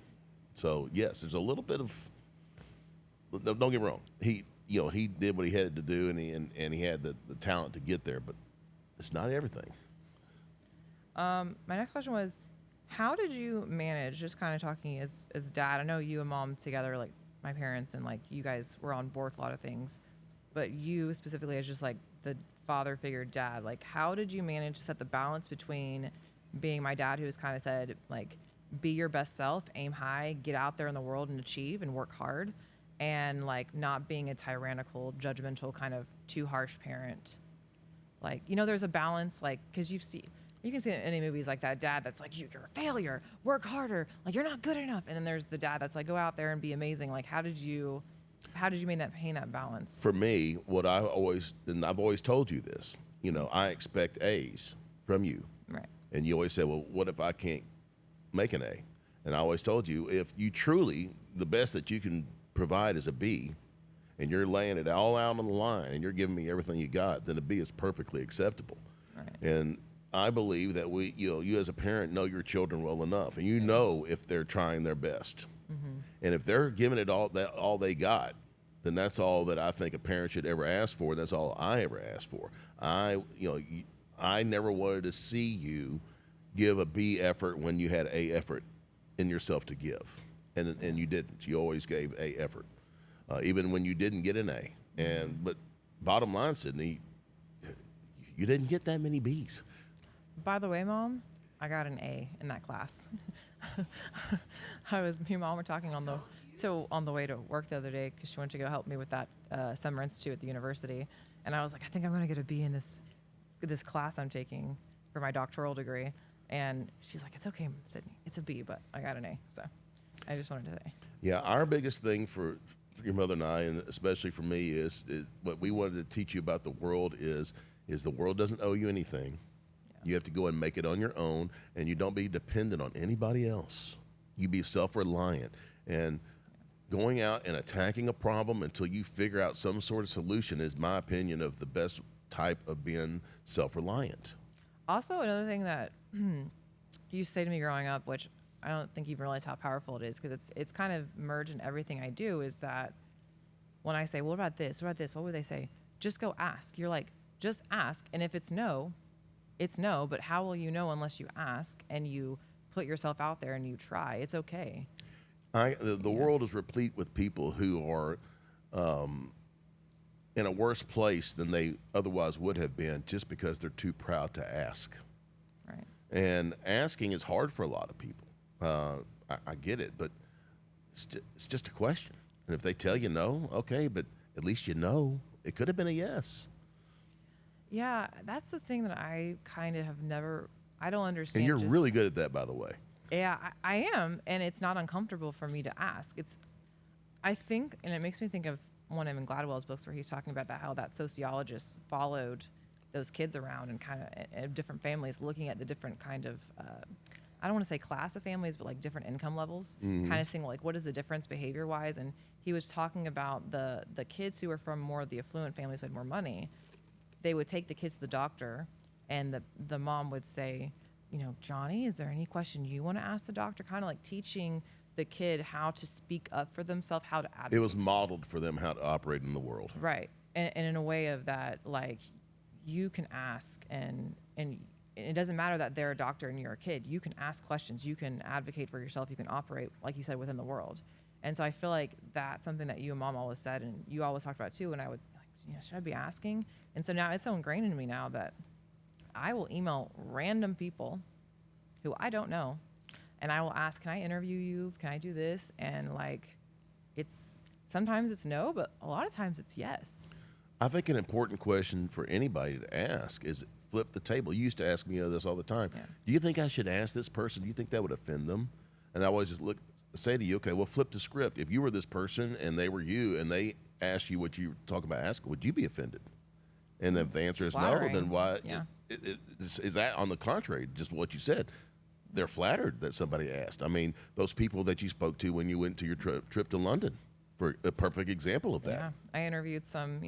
So yes, there's a little bit of. Don't get me wrong. He did what he had to do, and he had the talent to get there, but it's not everything. My next question was, how did you manage, just kind of talking as dad? I know you and mom together like my parents and like you guys were on board with a lot of things, but you specifically as just like the father figure dad, like how did you manage to set the balance between being my dad, who's kind of said like, be your best self, aim high, get out there in the world and achieve and work hard, and like not being a tyrannical, judgmental kind of too harsh parent. Like, there's a balance, like, because you can see in any movies like that dad that's like, you're a failure, work harder, like you're not good enough. And then there's the dad that's like, go out there and be amazing. Like, how did you maintain that balance? For me, I've always told you this, I expect A's from you. Right. And you always say, well, what if I can't make an A? And I always told you, if you truly, the best that you can provide is a B, and you're laying it all out on the line and you're giving me everything you got, then a B is perfectly acceptable. Right. And I believe that you as a parent know your children well enough, and you know if they're trying their best. Mm-hmm. And if they're giving it all they got, then that's all that I think a parent should ever ask for. That's all I ever asked for. I never wanted to see you give a B effort when you had A effort in yourself to give, and you didn't. You always gave A effort, even when you didn't get an A. But bottom line, Sydney, you didn't get that many B's. By the way, Mom, I got an A in that class. Me and Mom were talking on the way to work the other day because she went to go help me with that summer institute at the university, and I was like, I think I'm going to get a B in this class I'm taking for my doctoral degree. And she's like, it's okay, Sydney, it's a B, but I got an A. So I just wanted to say. Yeah, our biggest thing for your mother and I, and especially for me, is what we wanted to teach you about the world is the world doesn't owe you anything. Yeah. You have to go and make it on your own, and you don't be dependent on anybody else. You be self-reliant. And going out and attacking a problem until you figure out some sort of solution is my opinion of the best type of being self-reliant. Also, another thing that you used to say to me growing up, which I don't think you realize how powerful it is, because it's kind of merged in everything I do, is that when I say, well, what about this? What about this? What would they say? Just go ask. You're like, just ask. And if it's no, it's no. But how will you know unless you ask and you put yourself out there and you try? It's okay. The world is replete with people who are in a worse place than they otherwise would have been just because they're too proud to ask. Right. And asking is hard for a lot of people. I get it, but it's just a question. And if they tell you no, okay, but at least you know. It could have been a yes. Yeah, that's the thing that I kind of have never, I don't understand. And you're really good at that, by the way. Yeah, I am, and it's not uncomfortable for me to ask. I think, and it makes me think of one of Evan Gladwell's books where he's talking about how that sociologist followed those kids around and kind of different families, looking at the different kind of, I don't want to say class of families, but like different income levels, kind of seeing like what is the difference behavior-wise. And he was talking about the kids who were from more of the affluent families who had more money. They would take the kids to the doctor, and the mom would say, Johnny, is there any question you want to ask the doctor? Kind of like teaching the kid how to speak up for themselves, how to advocate. It was modeled for them how to operate in the world. Right. And in a way of that, like, you can ask, and it doesn't matter that they're a doctor and you're a kid. You can ask questions. You can advocate for yourself. You can operate, like you said, within the world. And so I feel like that's something that you and Mom always said, and you always talked about too. And I would, should I be asking? And so now it's so ingrained in me now that I will email random people who I don't know, and I will ask, can I interview you? Can I do this? And like, sometimes it's no, but a lot of times it's yes. I think an important question for anybody to ask is flip the table. You used to ask me this all the time. Yeah. Do you think I should ask this person? Do you think that would offend them? And I always just say to you, okay, well, flip the script. If you were this person and they were you and they asked you what you were talking about asking, would you be offended? And if the answer is flattering. No, then why? Yeah. Is that on the contrary, just what you said? They're flattered that somebody asked. I mean, those people that you spoke to when you went to your trip to London, for a perfect example of that. Yeah, I interviewed some,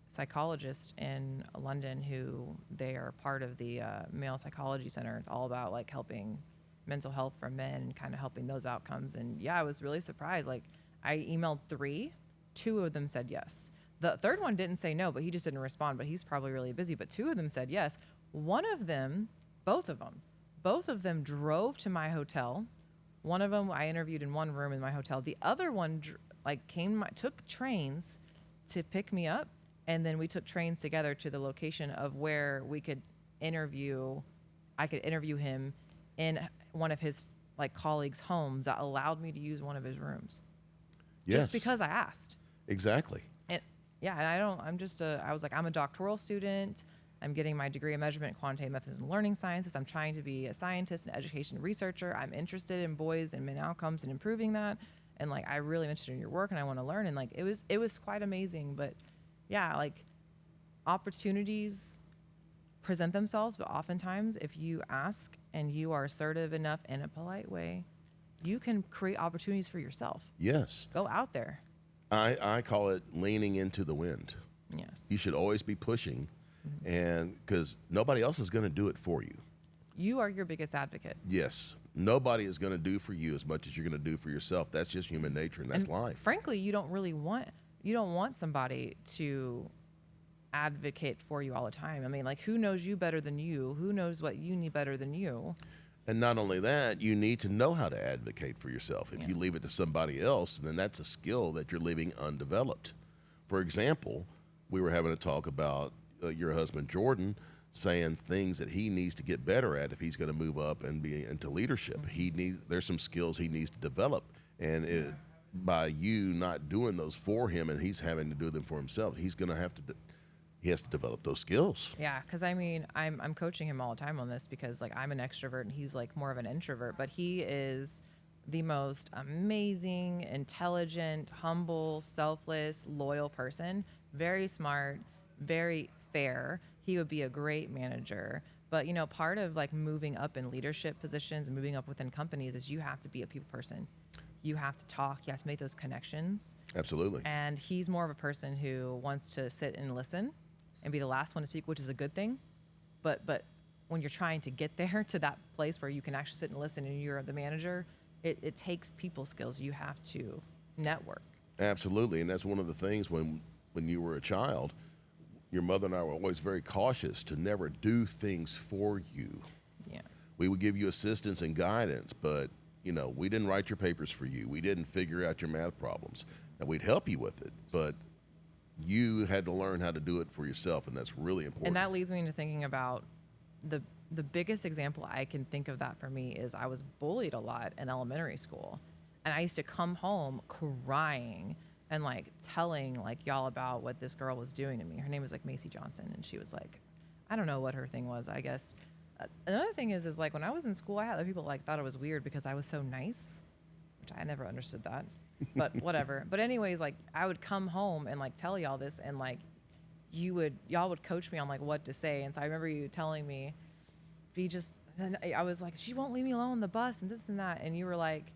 psychologists in London who they are part of the Male Psychology Center. It's all about like helping mental health for men and kind of helping those outcomes. And yeah, I was really surprised. Like I emailed 3, 2 of them said yes. The third one didn't say no, but he just didn't respond, but he's probably really busy. But 2 of them said yes. One of them, both of them drove to my hotel. One of them I interviewed in one room in my hotel. The other one took trains to pick me up, and then we took trains together to the location of where we could interview. I could interview him in one of his like colleagues' homes that allowed me to use one of his rooms. Yes. Just because I asked. Exactly. And yeah, and I was like, I'm a doctoral student. I'm getting my degree in measurement, quantitative methods, and learning sciences. I'm trying to be a scientist and education researcher. I'm interested in boys and men outcomes and improving that. And like, I really am interested in your work and I want to learn. And like, it was quite amazing. But yeah, like opportunities present themselves, but oftentimes if you ask and you are assertive enough in a polite way, you can create opportunities for yourself. Yes. Go out there. I call it leaning into the wind. Yes. You should always be pushing, and because nobody else is going to do it for you. You are your biggest advocate. Yes. Nobody is going to do for you as much as you're going to do for yourself. That's just human nature, and that's life. Frankly, you don't want somebody to advocate for you all the time. I mean, like, who knows you better than you? Who knows what you need better than you? And not only that, you need to know how to advocate for yourself. If Yeah. you leave it to somebody else, then that's a skill that you're leaving undeveloped. For example, we were having a talk about your husband, Jordan, saying things that he needs to get better at if he's going to move up and be into leadership. There's some skills he needs to develop. And by you not doing those for him and he's having to do them for himself, he has to develop those skills. Yeah, because I mean, I'm coaching him all the time on this because like I'm an extrovert and he's like more of an introvert, but he is the most amazing, intelligent, humble, selfless, loyal person. Very smart, very fair. He would be a great manager. But you know, part of like moving up in leadership positions and moving up within companies is you have to be a people person. You have to talk. You have to make those connections. Absolutely. And he's more of a person who wants to sit and listen and be the last one to speak, which is a good thing. But when you're trying to get there to that place where you can actually sit and listen and you're the manager, it takes people skills. You have to network. Absolutely. And that's one of the things when you were a child, your mother and I were always very cautious to never do things for you. Yeah. We would give you assistance and guidance, but you know, we didn't write your papers for you. We didn't figure out your math problems. Now we'd help you with it, but you had to learn how to do it for yourself, and that's really important. And that leads me into thinking about the biggest example I can think of that for me is I was bullied a lot in elementary school. And I used to come home crying and like telling like y'all about what this girl was doing to me. Her name was like Macy Johnson, and she was like, I don't know what her thing was, I guess. Another thing is like when I was in school, I had other people like thought it was weird because I was so nice, which I never understood that, but whatever. But anyways, like I would come home and like tell y'all this, and like y'all would coach me on like what to say. And so I remember you telling me, then I was like, she won't leave me alone on the bus and this and that. And you were like,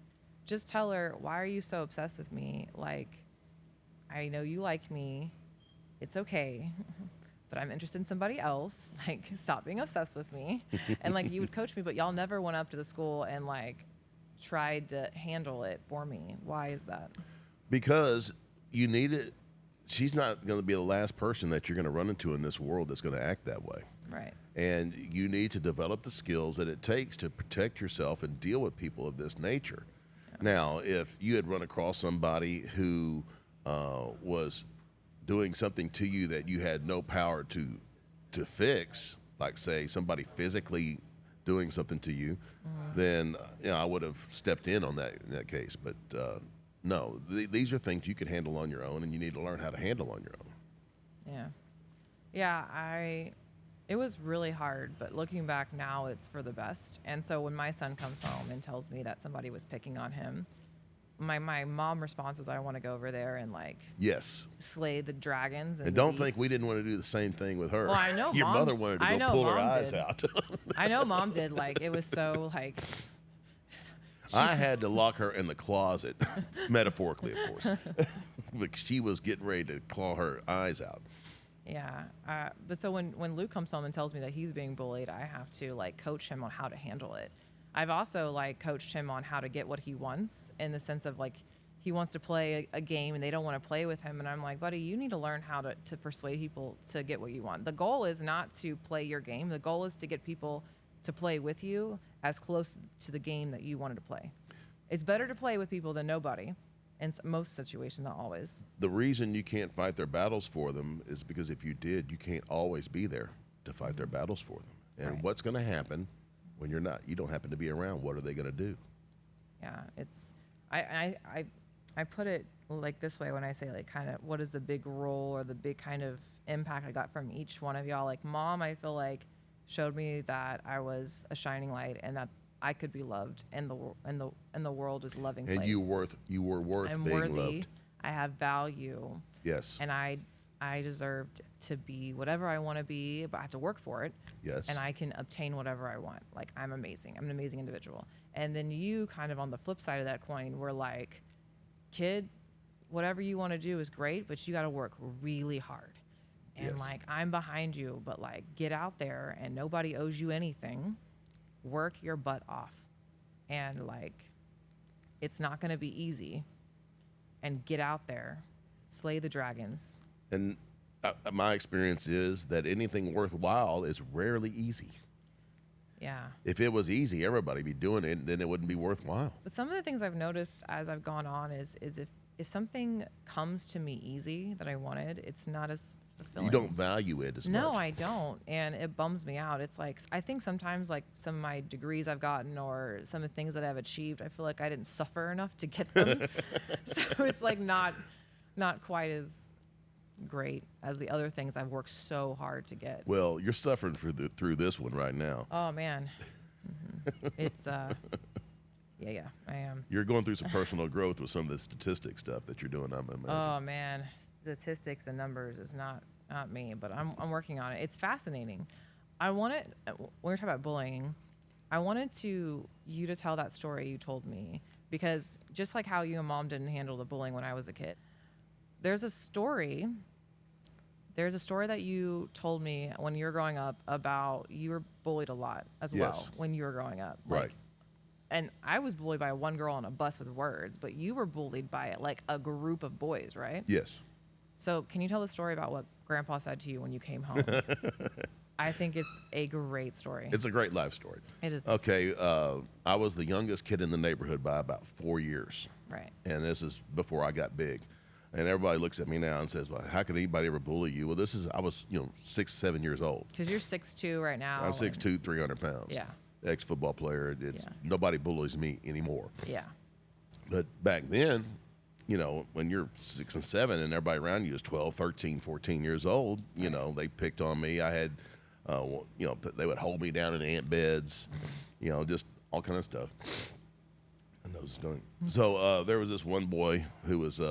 just tell her, why are you so obsessed with me? Like, I know you like me. It's okay. But I'm interested in somebody else. Like, stop being obsessed with me. And like, you would coach me, but y'all never went up to the school and like tried to handle it for me. Why is that? Because you need it. She's not going to be the last person that you're going to run into in this world that's going to act that way. Right. And you need to develop the skills that it takes to protect yourself and deal with people of this nature. Yeah. Now, if you had run across somebody who was doing something to you that you had no power to fix, like say somebody physically doing something to you, then I would have stepped in on that in that case. But no, these are things you can handle on your own, and you need to learn how to handle on your own. Yeah. It was really hard, but looking back now, it's for the best. And so when my son comes home and tells me that somebody was picking on him, my mom response is, I want to go over there and like slay the dragons. And don't think we didn't want to do the same thing with her. Well, I know your mother wanted to go pull her eyes out. I know mom did. Like it was so like. I had to lock her in the closet, metaphorically, of course, because she was getting ready to claw her eyes out. Yeah. But so when Luke comes home and tells me that he's being bullied, I have to like coach him on how to handle it. I've also like coached him on how to get what he wants, in the sense of like he wants to play a game and they don't want to play with him. And I'm like, buddy, you need to learn how to persuade people to get what you want. The goal is not to play your game. The goal is to get people to play with you as close to the game that you wanted to play. It's better to play with people than nobody. in most situations, not always. The reason you can't fight their battles for them is because if you did, you can't always be there to fight their battles for them. And Right. what's going to happen when you're not? You don't happen to be around. What are they going to do? Yeah, it's I put it like this way when I say like kind of what is the big role or the big kind of impact I got from each one of y'all. Like mom, I feel like showed me that I was a shining light and that I could be loved and the world is a loving And place. you were worth I'm being worthy. loved. I have value. Yes. And I deserved to be whatever I want to be, but I have to work for it. Yes. And I can obtain whatever I want. Like I'm amazing. I'm an amazing individual. And then you kind of on the flip side of that coin were like, kid, whatever you want to do is great, but you got to work really hard. And Yes. like I'm behind you, but like get out there and nobody owes you anything. Work your butt off. And like it's not going to be easy. And get out there. Slay the dragons. And my experience is that anything worthwhile is rarely easy. Yeah. If it was easy, everybody be doing it, then it wouldn't be worthwhile. But some of the things I've noticed as I've gone on is if something comes to me easy that I wanted, it's not as fulfilling. You don't value it as much. No, I don't. And it bums me out. It's like, I think sometimes like some of my degrees I've gotten or some of the things that I've achieved, I feel like I didn't suffer enough to get them. So it's like not quite as great as the other things I've worked so hard to get. Well, you're suffering through this one right now. Oh man. It's yeah, I am. You're going through some personal growth with some of the statistic stuff that you're doing, I'm imagining. Oh man, statistics and numbers is not me, but I'm working on it. It's fascinating. I wanted when we're talking about bullying, I wanted you to tell that story you told me because just like how you and mom didn't handle the bullying when I was a kid, there's a story that you told me when you were growing up about you were bullied a lot as Yes. well when you were growing up. Right. And I was bullied by one girl on a bus with words, but you were bullied by like a group of boys, right? Yes. So can you tell the story about what Grandpa said to you when you came home? I think it's a great story. It's a great life story. It is. Okay, I was the youngest kid in the neighborhood by about 4 years. Right. And this is before I got big. And everybody looks at me now and says, well, how could anybody ever bully you? Well, I was 6, 7 years old. Because you're 6'2" right now. I'm and- 6'2", 300 pounds. Yeah. Ex-football player. Yeah. Nobody bullies me anymore. Yeah. But back then, when you're 6 and 7 and everybody around you is 12, 13, 14 years old, they picked on me. I had, they would hold me down in ant beds, just all kind of stuff. My nose is going. So there was this one boy who was,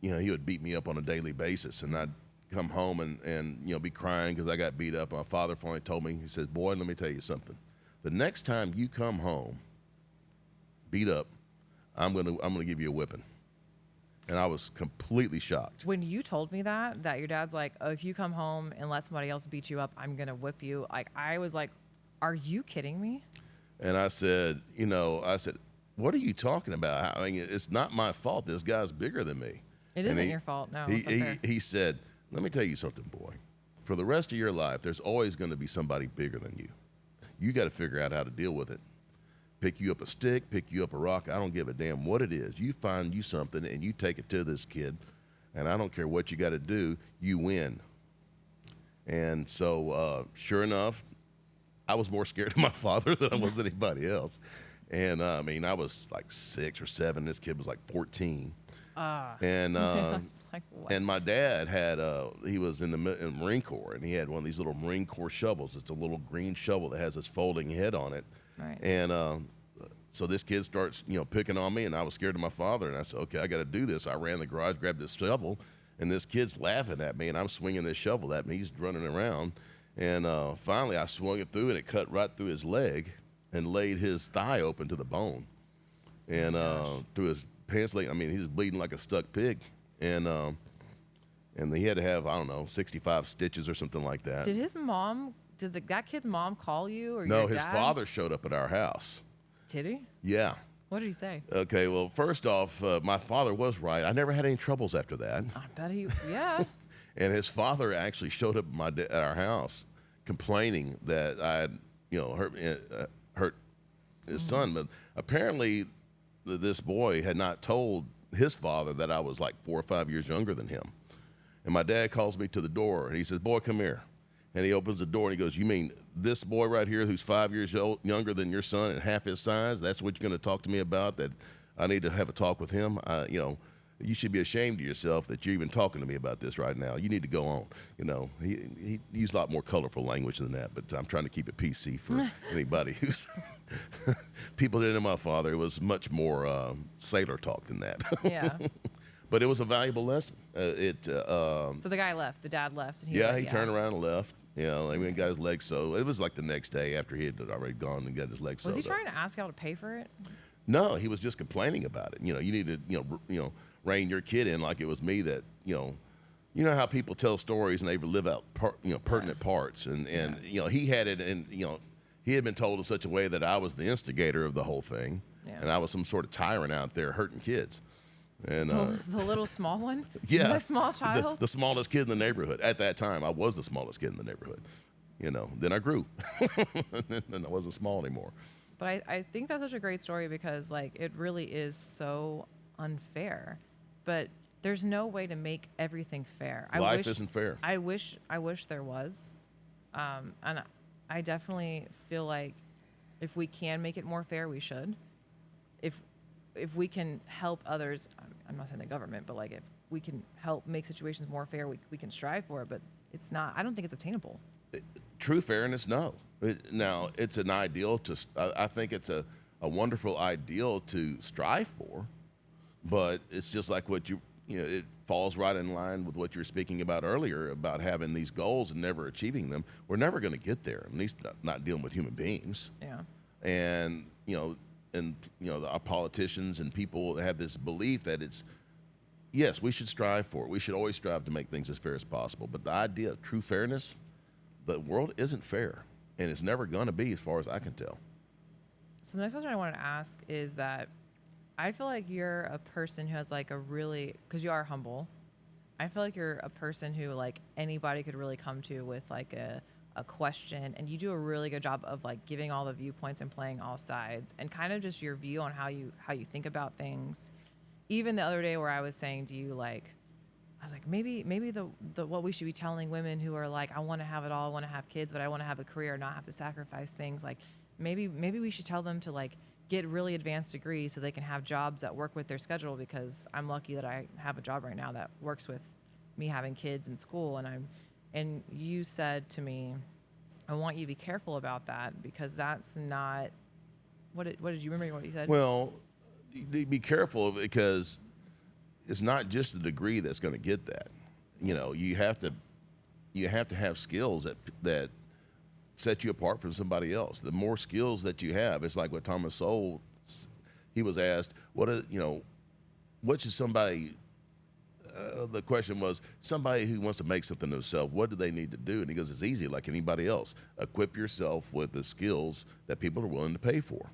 he would beat me up on a daily basis, and I'd come home and be crying because I got beat up. My father finally told me, he says, boy, let me tell you something. The next time you come home beat up, I'm gonna give you a whipping. And I was completely shocked. When you told me that your dad's like, oh, if you come home and let somebody else beat you up, I'm going to whip you. Like, I was like, are you kidding me? And I said, what are you talking about? I mean, it's not my fault. This guy's bigger than me. It isn't your fault. No. He, it's unfair. he said, let me tell you something, boy. For the rest of your life, there's always going to be somebody bigger than you. You got to figure out how to deal with it. Pick you up a stick, pick you up a rock. I don't give a damn what it is. You find you something and you take it to this kid, and I don't care what you got to do, you win. And so, sure enough, I was more scared of my father than I was anybody else. And I was like 6 or 7. This kid was like 14. And It's like, what? and my dad had he was in the Marine Corps, and he had one of these little Marine Corps shovels. It's a little green shovel that has this folding head on it. Right. And so this kid starts picking on me, and I was scared of my father, and I said, okay, I got to do this. I ran in the garage, grabbed this shovel, and this kid's laughing at me, and I'm swinging this shovel at me. He's running around, and finally I swung it through, and it cut right through his leg and laid his thigh open to the bone, and through his pants leg. I mean, he was bleeding like a stuck pig, and he had to have, I don't know, 65 stitches or something like that. Did that kid's mom call you or No, your his dad? father showed up at our house. Did he? Yeah. What did he say? Okay, well, first off, my father was right. I never had any troubles after that. I bet yeah. And his father actually showed up at our house complaining that I had, hurt his son. But apparently this boy had not told his father that I was like 4 or 5 years younger than him. And my dad calls me to the door and he says, "Boy, come here." And he opens the door and he goes, "You mean this boy right here who's 5 years younger than your son and half his size? That's what you're going to talk to me about? That I need to have a talk with him? You should be ashamed of yourself that you're even talking to me about this right now. You need to go on." He used a lot more colorful language than that, but I'm trying to keep it PC for anybody who's people didn't know my father. It was much more sailor talk than that. Yeah. But it was a valuable lesson. So the guy left. The dad left. And He turned around and left. And got his legs sewed. It was like the next day after he had already gone and got his legs sewed. Was he trying to ask y'all to pay for it? No, he was just complaining about it. You need to, rein your kid in like it was me that, how people tell stories and they live out, pertinent parts. And he had it and, he had been told in such a way that I was the instigator of the whole thing. Yeah. And I was some sort of tyrant out there hurting kids. And the little small one? Yeah. The small child? The smallest kid in the neighborhood. At that time, I was the smallest kid in the neighborhood. Then I grew. And I wasn't small anymore. But I think that's such a great story because, like, it really is so unfair. But there's no way to make everything fair. Life isn't fair. I wish there was. And I definitely feel like if we can make it more fair, we should. If we can help others, I'm not saying the government, but like if we can help make situations more fair, we can strive for it. But it's not. I don't think it's obtainable. True fairness, no. Now it's an ideal I think it's a wonderful ideal to strive for, but it's just like what it falls right in line with what you were speaking about earlier about having these goals and never achieving them. We're never going to get there, at least not dealing with human beings. Yeah. And our politicians and people have this belief that yes, we should strive for it. We should always strive to make things as fair as possible. But the idea of true fairness, the world isn't fair, and it's never going to be, as far as I can tell. So the next question I wanted to ask is that I feel like you're a person who has like because you are humble. I feel like you're a person who like anybody could really come to with like a question, and you do a really good job of like giving all the viewpoints and playing all sides and kind of just your view on how you think about things. Even the other day where I was saying to you, like, I was like, maybe the what we should be telling women who are like, I want to have it all, I want to have kids, but I want to have a career, not have to sacrifice things. Like maybe we should tell them to like get really advanced degrees so they can have jobs that work with their schedule, because I'm lucky that I have a job right now that works with me having kids in school. And you said to me, I want you to be careful about that because that's not what did you remember what you said? Well, be careful because it's not just the degree that's going to get that. You have to have skills that set you apart from somebody else. The more skills that you have, it's like what Thomas Sowell, he was asked, what should somebody, the question was, somebody who wants to make something of themselves, what do they need to do? And he goes, it's easy, like anybody else. Equip yourself with the skills that people are willing to pay for.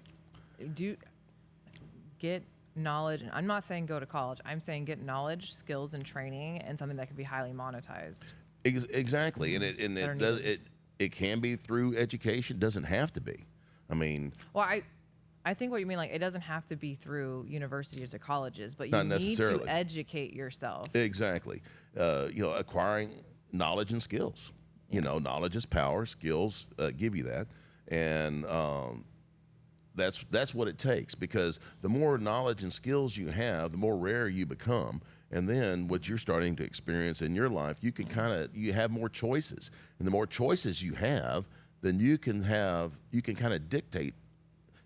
Get knowledge, and I'm not saying go to college. I'm saying get knowledge, skills, and training, and something that can be highly monetized. Exactly, and it can be through education. Doesn't have to be. I mean, well, I think what you mean, like it doesn't have to be through universities or colleges, but you not need necessarily. to educate yourself. Exactly. Acquiring knowledge and skills. Knowledge is power. Skills give you that, and that's what it takes. Because the more knowledge and skills you have, the more rare you become. And then what you're starting to experience in your life, you have more choices. And the more choices you have, then you can kind of dictate.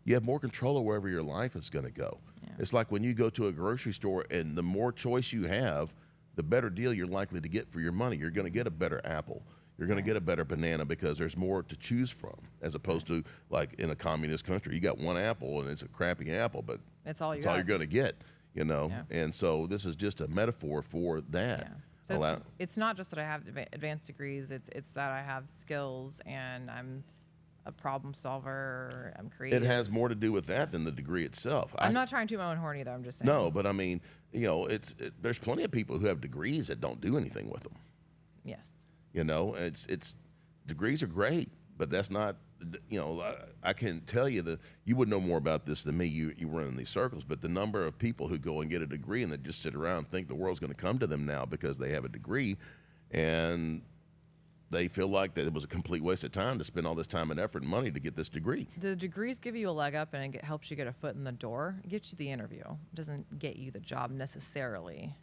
You have more control of wherever your life is going to go. Yeah. It's like when you go to a grocery store, and the more choice you have, the better deal you're likely to get for your money. You're going to get a better apple. You're going to get a better banana because there's more to choose from, as opposed to like in a communist country, you got one apple and it's a crappy apple, but it's all you're going to get. Yeah. And so this is just a metaphor for that. Yeah. So it's not just that I have advanced degrees. It's that I have skills and I'm a problem solver. I'm creative. It has more to do with that than the degree itself. I'm not trying to my own horn either. I'm just saying. No, but I mean, there's plenty of people who have degrees that don't do anything with them. Yes. It's degrees are great, but that's not I can tell you that you would know more about this than me. You run in these circles, but the number of people who go and get a degree and they just sit around and think the world's going to come to them now because they have a degree, and they feel like that it was a complete waste of time to spend all this time and effort and money to get this degree. The degrees give you a leg up and it helps you get a foot in the door. It gets you the interview. It doesn't get you the job necessarily,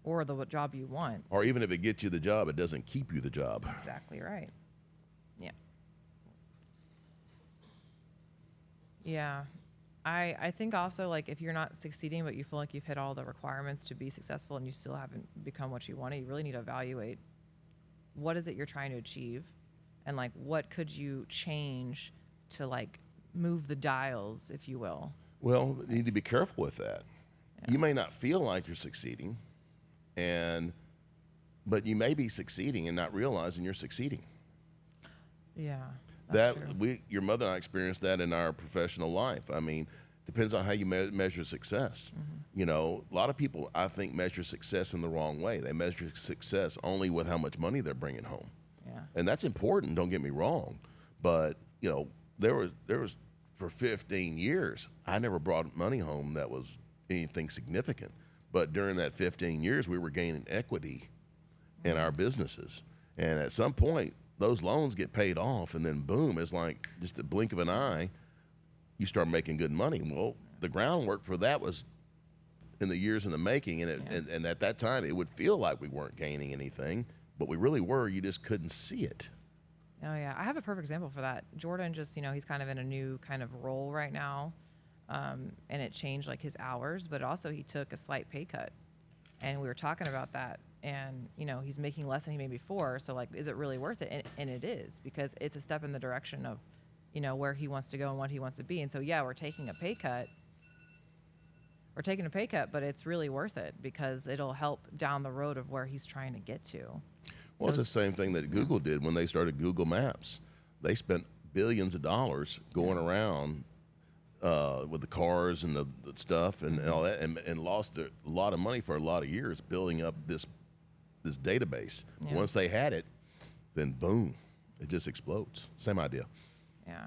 or the job you want. Or even if it gets you the job, it doesn't keep you the job. Exactly right. Yeah. Yeah. I think also, like, if you're not succeeding but you feel like you've hit all the requirements to be successful and you still haven't become what you wanted, you really need to evaluate what is it you're trying to achieve, and like what could you change to like move the dials, if you will. Well, you need to be careful with that. Yeah. You may not feel like you're succeeding, but you may be succeeding and not realizing you're succeeding. Yeah. That's That true. your mother and I experienced that in our professional life. I mean, depends on how you measure success. Mm-hmm. A lot of people, I think, measure success in the wrong way. They measure success only with how much money they're bringing home, Yeah. and that's important. Don't get me wrong, but there was for 15 years I never brought money home that was anything significant. But during that 15 years, we were gaining equity in our businesses, and at some point, those loans get paid off, and then boom, it's like just a blink of an eye, you start making good money. Well, the groundwork for that was in the years in the making, and at that time, it would feel like we weren't gaining anything, but we really were. You just couldn't see it. Oh yeah, I have a perfect example for that. Jordan just, he's kind of in a new kind of role right now, and it changed like his hours, but also he took a slight pay cut, and we were talking about that. And he's making less than he made before. So like, is it really worth it? And it is, because it's a step in the direction of, where he wants to go and what he wants to be. And so yeah, we're taking a pay cut. But it's really worth it because it'll help down the road of where he's trying to get to. Well, it's the same thing that Google did when they started Google Maps. They spent billions of dollars going around with the cars and the stuff and all that, and lost a lot of money for a lot of years building up this database. Yeah. Once they had it, then boom, it just explodes. Same idea. Yeah.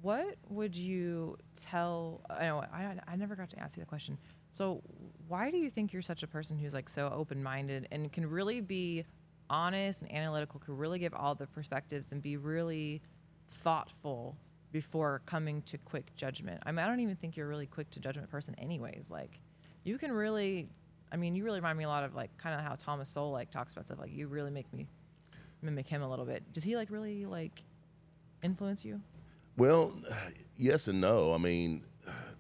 What would you tell? I never got to ask you the question. So why do you think you're such a person who's like so open-minded and can really be honest and analytical, can really give all the perspectives and be really thoughtful before coming to quick judgment? I mean, I don't even think you're a really quick to judgment person anyways. Like, you can really, you really remind me a lot of like kind of how Thomas Sowell like talks about stuff. Like, you really make me mimic him a little bit. Does he like really like influence you? Well, yes and no. I mean,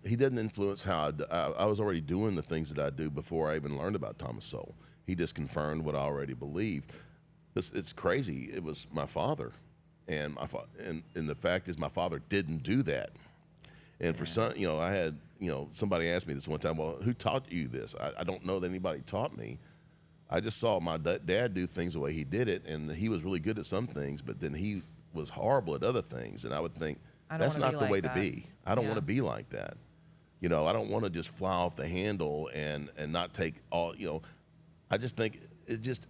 he didn't influence how I was already doing the things that I do before I even learned about Thomas Sowell. He just confirmed what I already believed. It's crazy. It was my father, and the fact is, my father didn't do that. And for some, I had, somebody asked me this one time. Well, who taught you this? I don't know that anybody taught me. I just saw my dad do things the way he did it, and he was really good at some things, but then he was horrible at other things. And I would think that's not the way to be. I don't want to be like that. I don't want to just fly off the handle and not take all. I just think it just,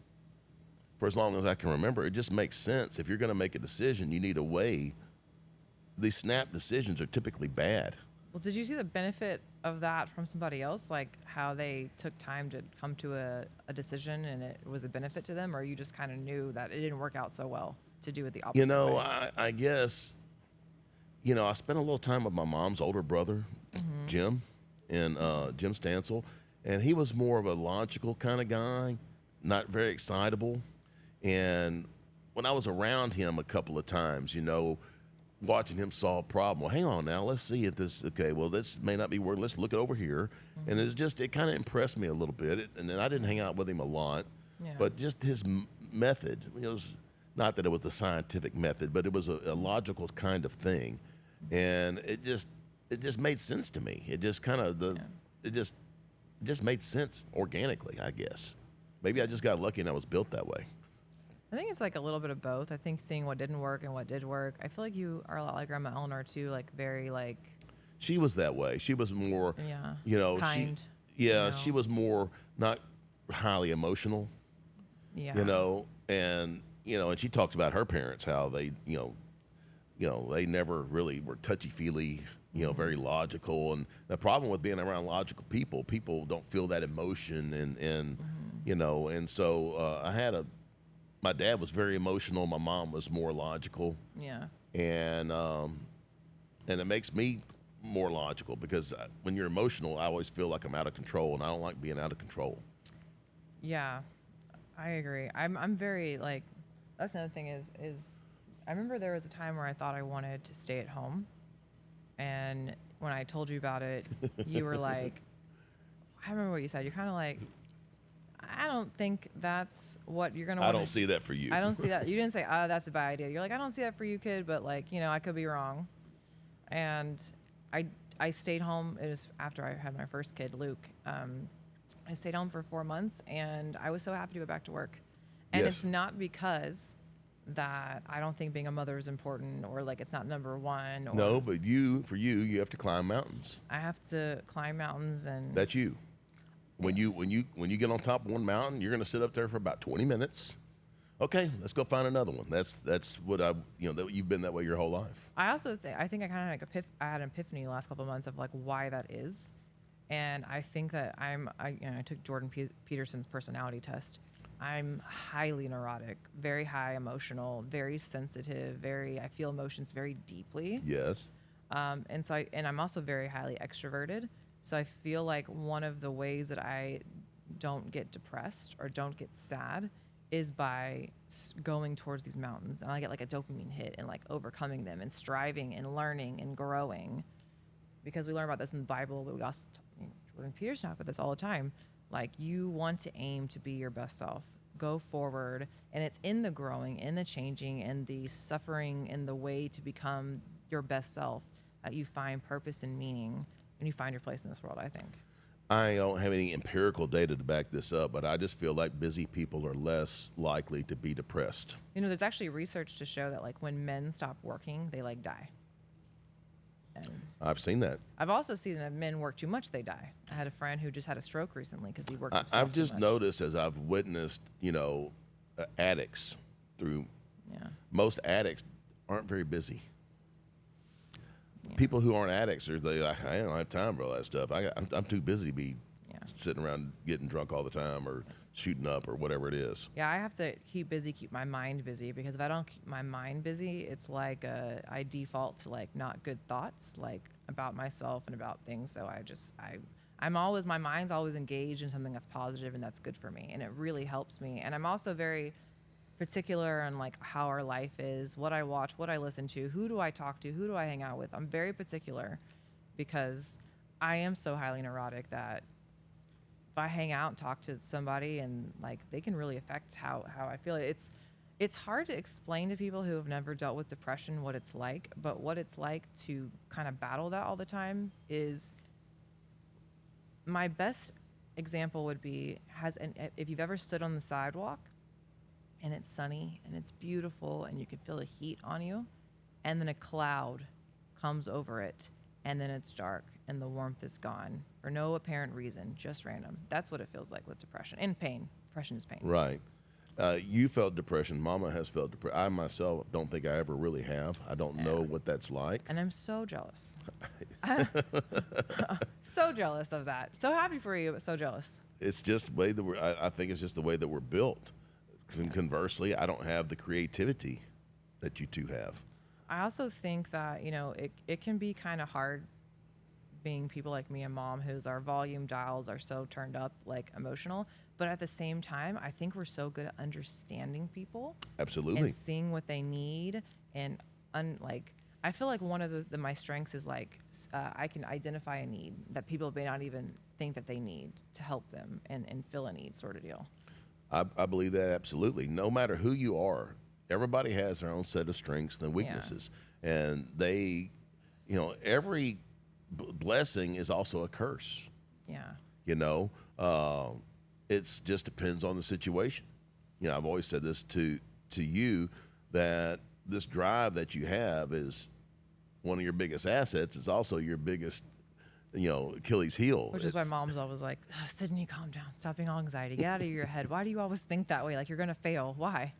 for as long as I can remember, it just makes sense. If you're going to make a decision, you need a way. These snap decisions are typically bad. Well, did you see the benefit of that from somebody else? Like how they took time to come to a decision and it was a benefit to them? Or you just kind of knew that it didn't work out so well to do it the opposite way? I guess, I spent a little time with my mom's older brother, Jim, and Jim Stansel. And he was more of a logical kind of guy, not very excitable. And when I was around him a couple of times, watching him solve a problem. Well, hang on now. Let's see if this, okay, well, this may not be working. Let's look it over here. And it kind of impressed me a little bit. And then I didn't hang out with him a lot. Yeah. But just his method, it was not that it was the scientific method, but it was a logical kind of thing. And it just made sense to me. It just kind of, it just made sense organically, I guess. Maybe I just got lucky and I was built that way. I think it's like a little bit of both. I think seeing what didn't work and what did work. I feel like you are a lot like Grandma Eleanor too, like very like. She was that way. She was more, kind. She was more not highly emotional. Yeah. And she talks about her parents, how they, they never really were touchy-feely, very logical. And the problem with being around logical people don't feel that emotion. And so my dad was very emotional. My mom was more logical. Yeah. And it makes me more logical because when you're emotional, I always feel like I'm out of control, and I don't like being out of control. Yeah, I agree. I'm very like, that's another thing is I remember there was a time where I thought I wanted to stay at home, and when I told you about it, you were like, I remember what you said. You're kind of like, I don't think that's what you're gonna. I don't see that for you. I don't see that. You didn't say, oh, that's a bad idea. You're like, I don't see that for you, kid, but like, I could be wrong. And I stayed home. It was after I had my first kid, Luke. I stayed home for 4 months, and I was so happy to go back to work. And Yes. it's not because that I don't think being a mother is important or like it's not number one. Or No, but for you have to climb mountains. I have to climb mountains and That's you. When you get on top of one mountain, you're going to sit up there for about 20 minutes. Okay, let's go find another one. That's what you've been that way your whole life. I also I think I kind of like I had an epiphany the last couple of months of like why that is, and I think that I took Jordan Peterson's personality test. I'm highly neurotic, very high emotional, very sensitive, I feel emotions very deeply. Yes. And so I'm also very highly extroverted. So I feel like one of the ways that I don't get depressed or don't get sad is by going towards these mountains, and I get like a dopamine hit and like overcoming them and striving and learning and growing, because we learn about this in the Bible, but we also Jordan Peterson talk about this all the time. Like, you want to aim to be your best self, go forward, and it's in the growing, in the changing, and the suffering, in the way to become your best self that you find purpose and meaning, and you find your place in this world, I think. I don't have any empirical data to back this up, but I just feel like busy people are less likely to be depressed. There's actually research to show that like when men stop working, they like die. And I've seen that. I've also seen that men work too much, they die. I had a friend who just had a stroke recently because he worked himself I've just too much. noticed as I've witnessed, addicts through. Yeah. Most addicts aren't very busy. Yeah. People who aren't addicts I don't have time for all that stuff. I'm too busy to be sitting around getting drunk all the time or shooting up or whatever it is. Yeah, I have to keep my mind busy, because if I don't keep my mind busy, it's like I default to like not good thoughts, like about myself and about things. So my mind's always engaged in something that's positive and that's good for me, and it really helps me. And I'm also very particular on like how our life is, what I watch, what I listen to, who do I talk to, who do I hang out with. I'm very particular because I am so highly neurotic that if I hang out and talk to somebody and like they can really affect how I feel. It's hard to explain to people who have never dealt with depression what it's like, but what it's like to kind of battle that all the time is, my best example would be, if you've ever stood on the sidewalk and it's sunny and it's beautiful and you can feel the heat on you, and then a cloud comes over it, and then it's dark and the warmth is gone for no apparent reason, just random. That's what it feels like with depression and pain. Depression is pain. Right. You felt depression. Mama has felt depression. I myself don't think I ever really have. I don't know what that's like. And I'm so jealous. So jealous of that. So happy for you, but so jealous. It's just the way that I think it's just the way that we're built. Conversely, I don't have the creativity that you two have. I also think that, it can be kind of hard being people like me and mom, our volume dials are so turned up, like emotional. But at the same time, I think we're so good at understanding people. Absolutely. And seeing what they need. And I feel like one of my strengths is like, I can identify a need that people may not even think that they need to help them and fill a need, sort of deal. I believe that absolutely. No matter who you are, everybody has their own set of strengths and weaknesses. Yeah. And they, every blessing is also a curse. Yeah. It just depends on the situation. I've always said this to you, that this drive that you have is one of your biggest assets. It's also your biggest, Achilles heel. Which is why mom's always like, Sydney, calm down. Stop being all anxiety. Get out of your head. Why do you always think that way? Like you're going to fail. Why?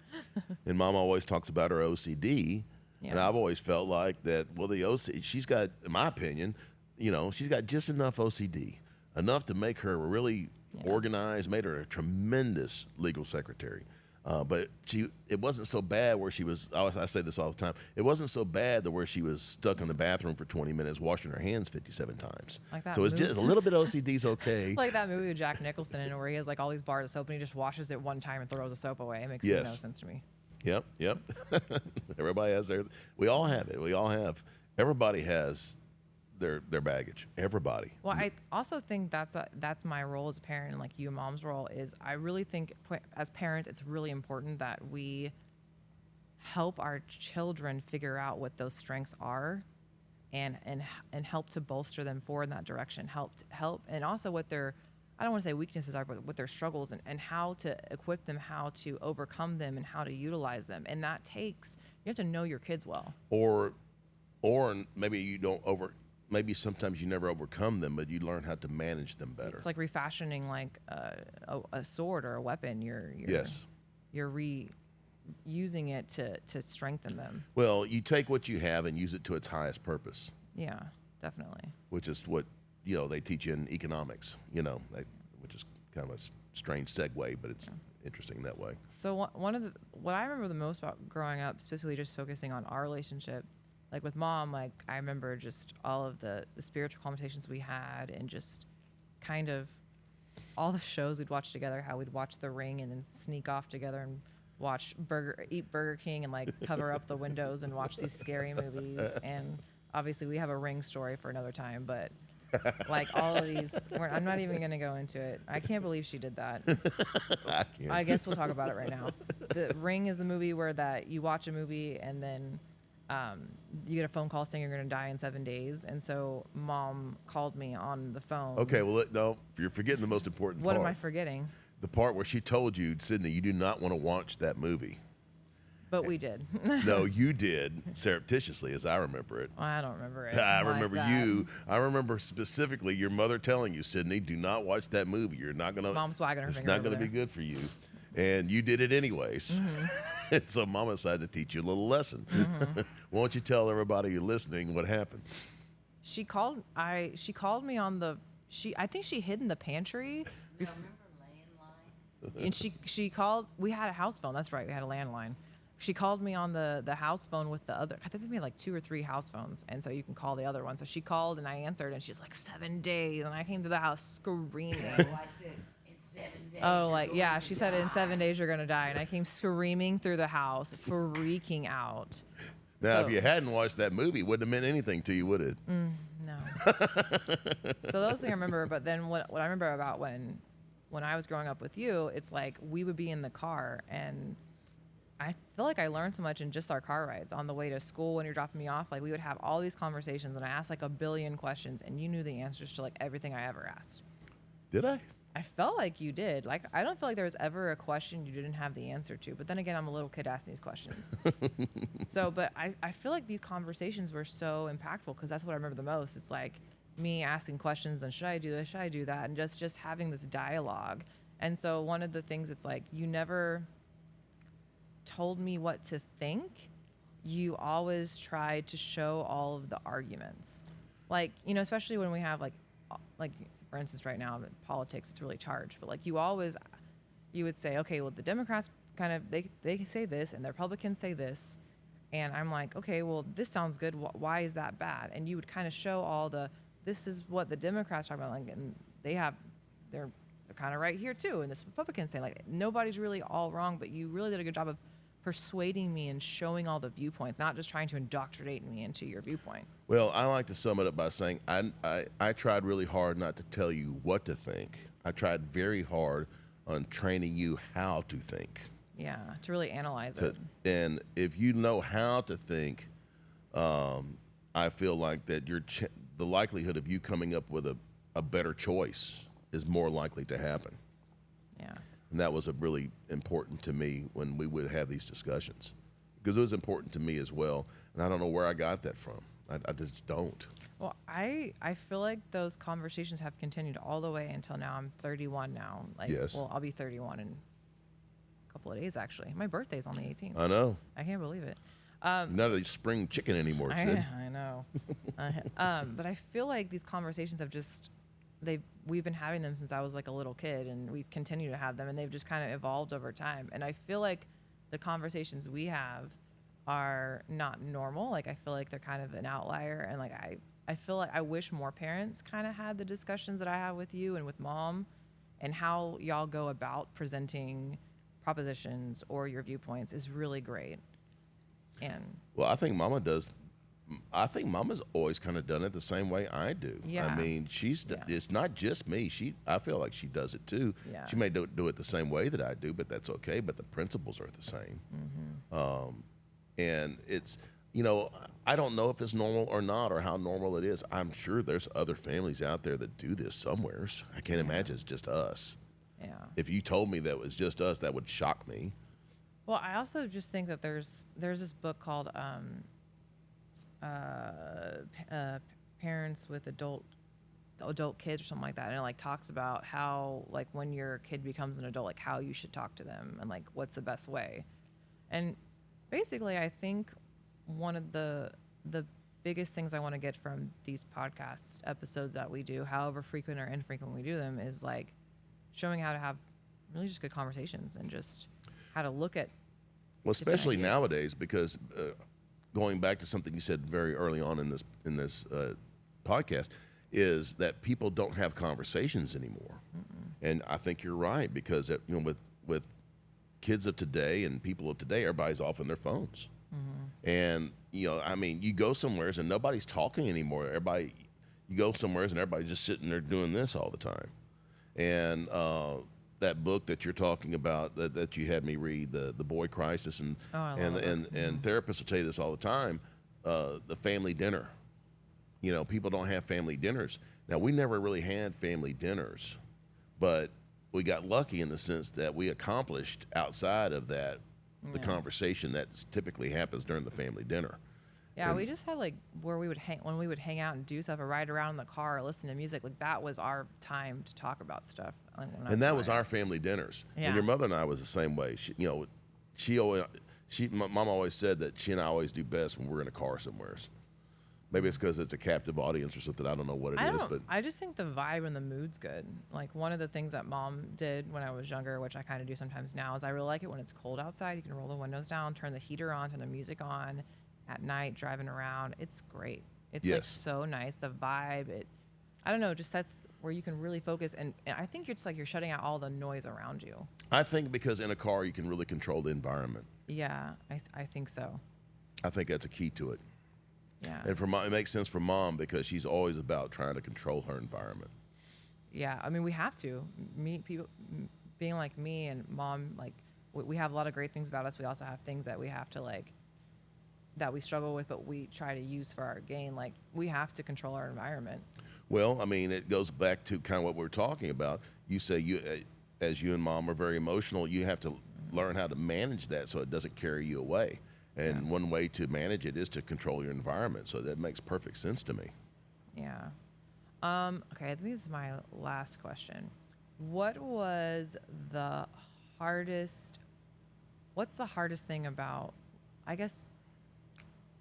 And mom always talks about her OCD. Yeah. And I've always felt like that, well, the OCD, she's got, in my opinion, she's got just enough OCD, enough to make her really organized, made her a tremendous legal secretary. But it wasn't so bad where she was, I say this all the time, it wasn't so bad that where she was stuck in the bathroom for 20 minutes washing her hands 57 times. Like that so it's movie. just a little bit OCD's okay. Like that movie with Jack Nicholson in it where he has like all these bars of soap and he just washes it one time and throws the soap away. It makes no sense to me. Yep. Everybody has we all have it. Everybody has their baggage. Everybody. Well, I also think that's my role as a parent, and like you, mom's role is. I really think as parents, it's really important that we help our children figure out what those strengths are, and help to bolster them forward in that direction. Help, and also what their, I don't want to say weaknesses are, but what their struggles and how to equip them, how to overcome them, and how to utilize them. And that takes, you have to know your kids well. Or maybe you don't maybe sometimes you never overcome them, but you learn how to manage them better. It's like refashioning like a sword or a weapon. You're reusing it to strengthen them. Well, you take what you have and use it to its highest purpose. Yeah, definitely. Which is what they teach you in economics. Which is kind of a strange segue, but it's interesting in that way. So what I remember the most about growing up, specifically just focusing on our relationship, like with mom, like I remember just all of the spiritual conversations we had, and just kind of all the shows we'd watch together, how we'd watch The Ring and then sneak off together and eat Burger King and like cover up the windows and watch these scary movies. And obviously we have a Ring story for another time, but like all of these, I'm not even going to go into it. I can't believe she did that. I guess we'll talk about it right now. The Ring is the movie where that you watch a movie and then you get a phone call saying you're going to die in 7 days. And so mom called me on the phone. Okay, well, no, you're forgetting the most important part. What am I forgetting? The part where she told you, Sydney, you do not want to watch that movie. But we did. No, you did, surreptitiously, as I remember it. Well, I don't remember it. I remember you. I remember specifically your mother telling you, Sydney, do not watch that movie. You're not going to. Mom's wagging her finger. It's not going to be good for you. And you did it anyways. Mm-hmm. And so Mama decided to teach you a little lesson. Mm-hmm. Why don't you tell everybody you're listening what happened? She called me on the. I think she hid in the pantry. I remember landlines. And she called. We had a house phone. That's right. We had a landline. She called me on the house phone with the other. I think we had like 2 or 3 house phones, and so you can call the other one. So she called and I answered, and she's like 7 days, and I came to the house screaming. Oh, I said in 7 days. Oh, like yeah, she said in 7 days you're gonna die, and I came screaming through the house, freaking out. Now, if you hadn't watched that movie, it wouldn't have meant anything to you, would it? No. So those things I remember, but then what I remember about when I was growing up with you, it's like we would be in the car, and I feel like I learned so much in just our car rides on the way to school when you're dropping me off. Like we would have all these conversations, and I asked like a billion questions, and you knew the answers to like everything I ever asked. Did I? I felt like you did. Like I don't feel like there was ever a question you didn't have the answer to. But then again, I'm a little kid asking these questions. But I feel like these conversations were so impactful because that's what I remember the most. It's like me asking questions and should I do this? Should I do that? And just having this dialogue. And so one of the things, it's like you never told me what to think. You always tried to show all of the arguments. Like, especially when we have like for instance, right now in politics, it's really charged. But like you would say, okay, well, the Democrats kind of, they say this and the Republicans say this. And I'm like, okay, well, this sounds good. Why is that bad? And you would kind of show this is what the Democrats are talking about. Like, and they're kind of right here too. And this Republicans say like, nobody's really all wrong, but you really did a good job of persuading me and showing all the viewpoints, not just trying to indoctrinate me into your viewpoint. Well, I like to sum it up by saying I tried really hard not to tell you what to think. I tried very hard on training you how to think. Yeah, to really analyze it. And if you know how to think, I feel like that the likelihood of you coming up with a better choice is more likely to happen. Yeah. And that was really important to me when we would have these discussions, because it was important to me as well. And I don't know where I got that from. I just don't. Well, I feel like those conversations have continued all the way until now. I'm 31 now. Yes. Well, I'll be 31 in a couple of days, actually. My birthday's on the 18th. I know. I can't believe it. Not a spring chicken anymore, Sid. I know. But I feel like these conversations have just we've been having them since I was like a little kid, and we continue to have them, and they've just kind of evolved over time. And I feel like the conversations we have are not normal. Like I feel like they're kind of an outlier, and like I feel like I wish more parents kind of had the discussions that I have with you and with mom, and how y'all go about presenting propositions or your viewpoints is really great. And Well, I think Mama does. I think Mama's always kind of done it the same way I do. Yeah. I mean, it's not just me. I feel like she does it too. Yeah. She may do it the same way that I do, but that's okay. But the principles are the same. And it's, I don't know if it's normal or not, or how normal it is. I'm sure there's other families out there that do this somewheres. I can't imagine it's just us. yeah. If you told me that it was just us, that would shock me. Well, I also just think that there's this book called Parents with Adult Kids or something like that, and it like talks about how like when your kid becomes an adult, like how you should talk to them and like what's the best way. And basically, I think one of the biggest things I want to get from these podcast episodes that we do, however frequent or infrequent we do them, is like showing how to have really just good conversations and just how to look at. Well, especially ideas. nowadays, because going back to something you said very early on in this podcast, is that people don't have conversations anymore. And I think you're right, because with kids of today and people of today, everybody's off on their phones. And I mean, you go somewhere and nobody's talking anymore. You go somewhere and everybody's just sitting there doing this all the time. And that book that you're talking about that you had me read, the Boy Crisis, and therapists will tell you this all the time, the family dinner. People don't have family dinners. Now, we never really had family dinners, but we got lucky in the sense that we accomplished outside of that the conversation that typically happens during the family dinner. Yeah, we just had like where we would hang out and do stuff or ride around in the car or listen to music. Like that was our time to talk about stuff. And that was our family dinners. Yeah. And your mother and I was the same way. My mom always said that she and I always do best when we're in a car somewhere. Maybe it's because it's a captive audience or something. I don't know what it is, but I just think the vibe and the mood's good. Like one of the things that mom did when I was younger, which I kind of do sometimes now, is I really like it when it's cold outside. You can roll the windows down, turn the heater on, turn the music on at night, driving around. It's great. It's like so nice. The vibe, I don't know, just sets where you can really focus. And I think you're shutting out all the noise around you. I think because in a car you can really control the environment. Yeah, I think so. I think that's a key to it. Yeah. And it makes sense for mom because she's always about trying to control her environment. Yeah, I mean, we have to. People being like me and mom, like we have a lot of great things about us. We also have things that we have to that we struggle with, but we try to use for our gain. Like we have to control our environment. Well, I mean, it goes back to kind of what we're talking about. You say as you and mom are very emotional, you have to learn how to manage that so it doesn't carry you away. And one way to manage it is to control your environment. So that makes perfect sense to me. Yeah. Okay, I think this is my last question. What's the hardest thing about,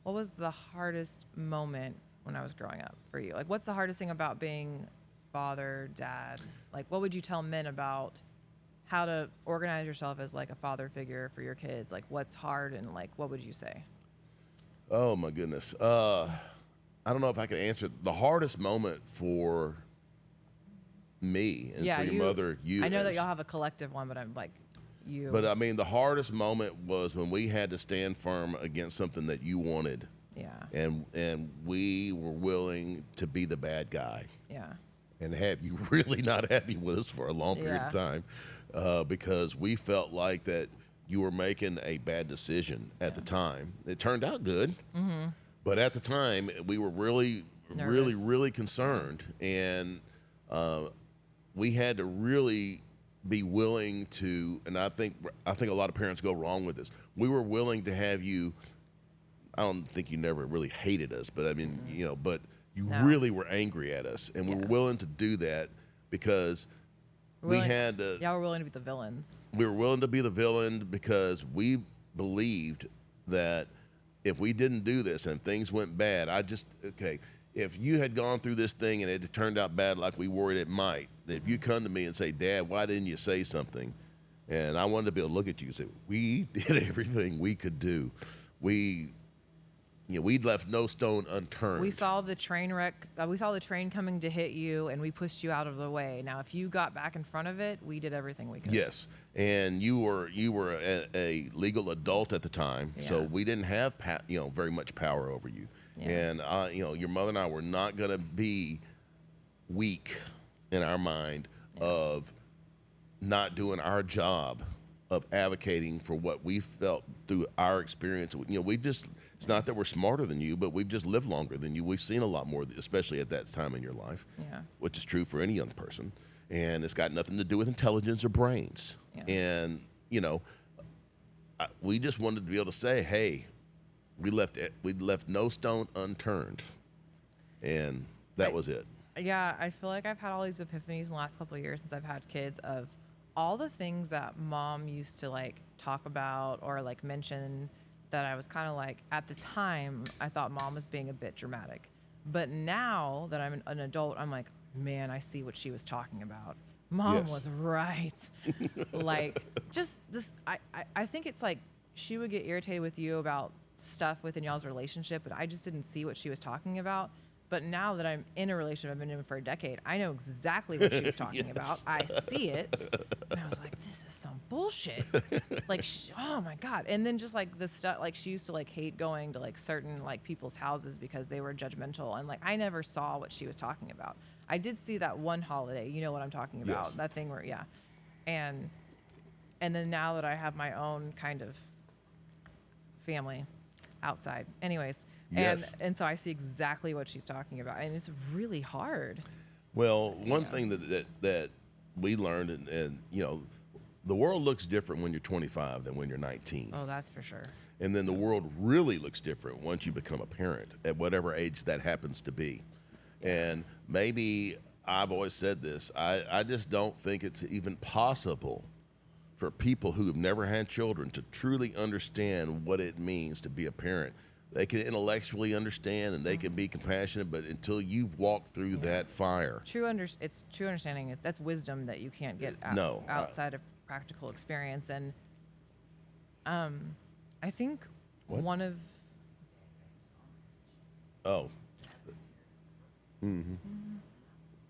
what was the hardest moment when I was growing up for you? Like, what's the hardest thing about being father, dad? Like, what would you tell men about how to organize yourself as like a father figure for your kids? Like what's hard and like, what would you say? Oh my goodness. I don't know if I can answer the hardest moment for me and for your mother. I know that y'all have a collective one, but I'm like you. But I mean, the hardest moment was when we had to stand firm against something that you wanted. Yeah. And we were willing to be the bad guy. Yeah. And have you really not happy with us for a long period of time. Because we felt like that you were making a bad decision at the time. It turned out good, but at the time we were really, nervous. really concerned, and we had to really be willing to. And I think a lot of parents go wrong with this. We were willing to have you. I don't think you never really hated us, but I mean, but you really were angry at us, and we were willing to do that because. We had to. Y'all were willing to be the villains. We were willing to be the villain because we believed that if we didn't do this and things went bad, okay, if you had gone through this thing and it had turned out bad like we worried it might, if you come to me and say, Dad, why didn't you say something? And I wanted to be able to look at you and say, we did everything we could do. We'd left no stone unturned. We saw the train wreck. We saw the train coming to hit you, and we pushed you out of the way. Now, if you got back in front of it, we did everything we could. Yes, and you were a legal adult at the time, so Yeah. we didn't have very much power over you. Yeah. And your mother and I were not going to be weak in our mind of not doing our job of advocating for what we felt through our experience. It's not that we're smarter than you, but we've just lived longer than you. We've seen a lot more, especially at that time in your life, Yeah. which is true for any young person. And it's got nothing to do with intelligence or brains. Yeah. And, we just wanted to be able to say, hey, we left no stone unturned. And that was it. Yeah, I feel like I've had all these epiphanies in the last couple of years since I've had kids of all the things that Mom used to like talk about or like mention that I was kind of like, at the time, I thought Mom was being a bit dramatic. But now that I'm an adult, I'm like, man, I see what she was talking about. Mom Yes. was right. Like, just this, I think it's like she would get irritated with you about stuff within y'all's relationship, but I just didn't see what she was talking about. But now that I'm in a relationship, I've been in it for a decade, I know exactly what she was talking about. I see it. And I was like, this is some bullshit. Like, oh my God. And then just like the stuff, like she used to like hate going to like certain like people's houses because they were judgmental. And like, I never saw what she was talking about. I did see that one holiday, you know what I'm talking about, Yes. that thing where, yeah. And then now that I have my own kind of family outside, anyways, Yes. and so I see exactly what she's talking about, and it's really hard. Well, one thing that we learned, and the world looks different when you're 25 than when you're 19. Oh, that's for sure. And then the world really looks different once you become a parent at whatever age that happens to be. And maybe I've always said this, I just don't think it's even possible for people who have never had children to truly understand what it means to be a parent. They can intellectually understand and they can be compassionate, but until you've walked through that fire. It's true understanding. That's wisdom that you can't get outside of practical experience. And I think What? one of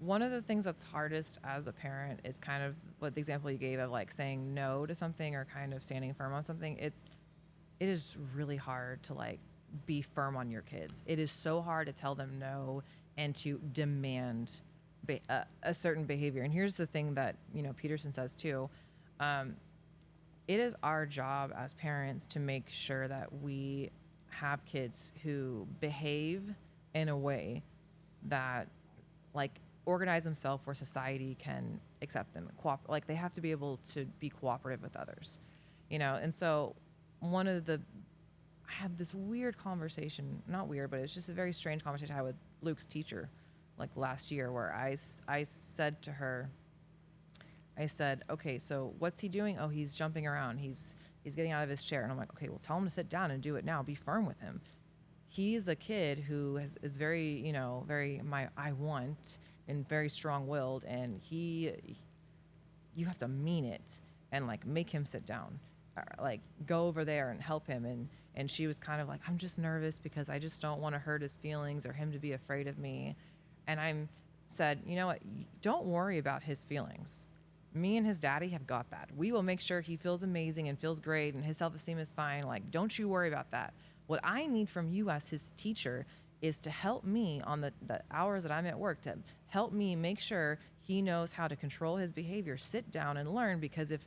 one of the things that's hardest as a parent is kind of what the example you gave of like saying no to something or kind of standing firm on something. It is really hard to like be firm on your kids. It is so hard to tell them no and to demand a certain behavior. And here's the thing that Peterson says too. It is our job as parents to make sure that we have kids who behave in a way that like organize themselves where society can accept them. Like they have to be able to be cooperative with others, And so I had this weird conversation, not weird, but it's just a very strange conversation I had with Luke's teacher like last year where I said to her, okay, so what's he doing? Oh, he's jumping around. He's getting out of his chair. And I'm like, okay, well, tell him to sit down and do it now. Be firm with him. He's a kid who is very, very I want and very strong-willed, and you have to mean it and like make him sit down, like go over there and help him. And she was kind of like, I'm just nervous because I just don't want to hurt his feelings or him to be afraid of me. And I said, you know what? Don't worry about his feelings. Me and his daddy have got that. We will make sure he feels amazing and feels great and his self-esteem is fine. Like, don't you worry about that. What I need from you as his teacher is to help me on the hours that I'm at work, to help me make sure he knows how to control his behavior. Sit down and learn, because if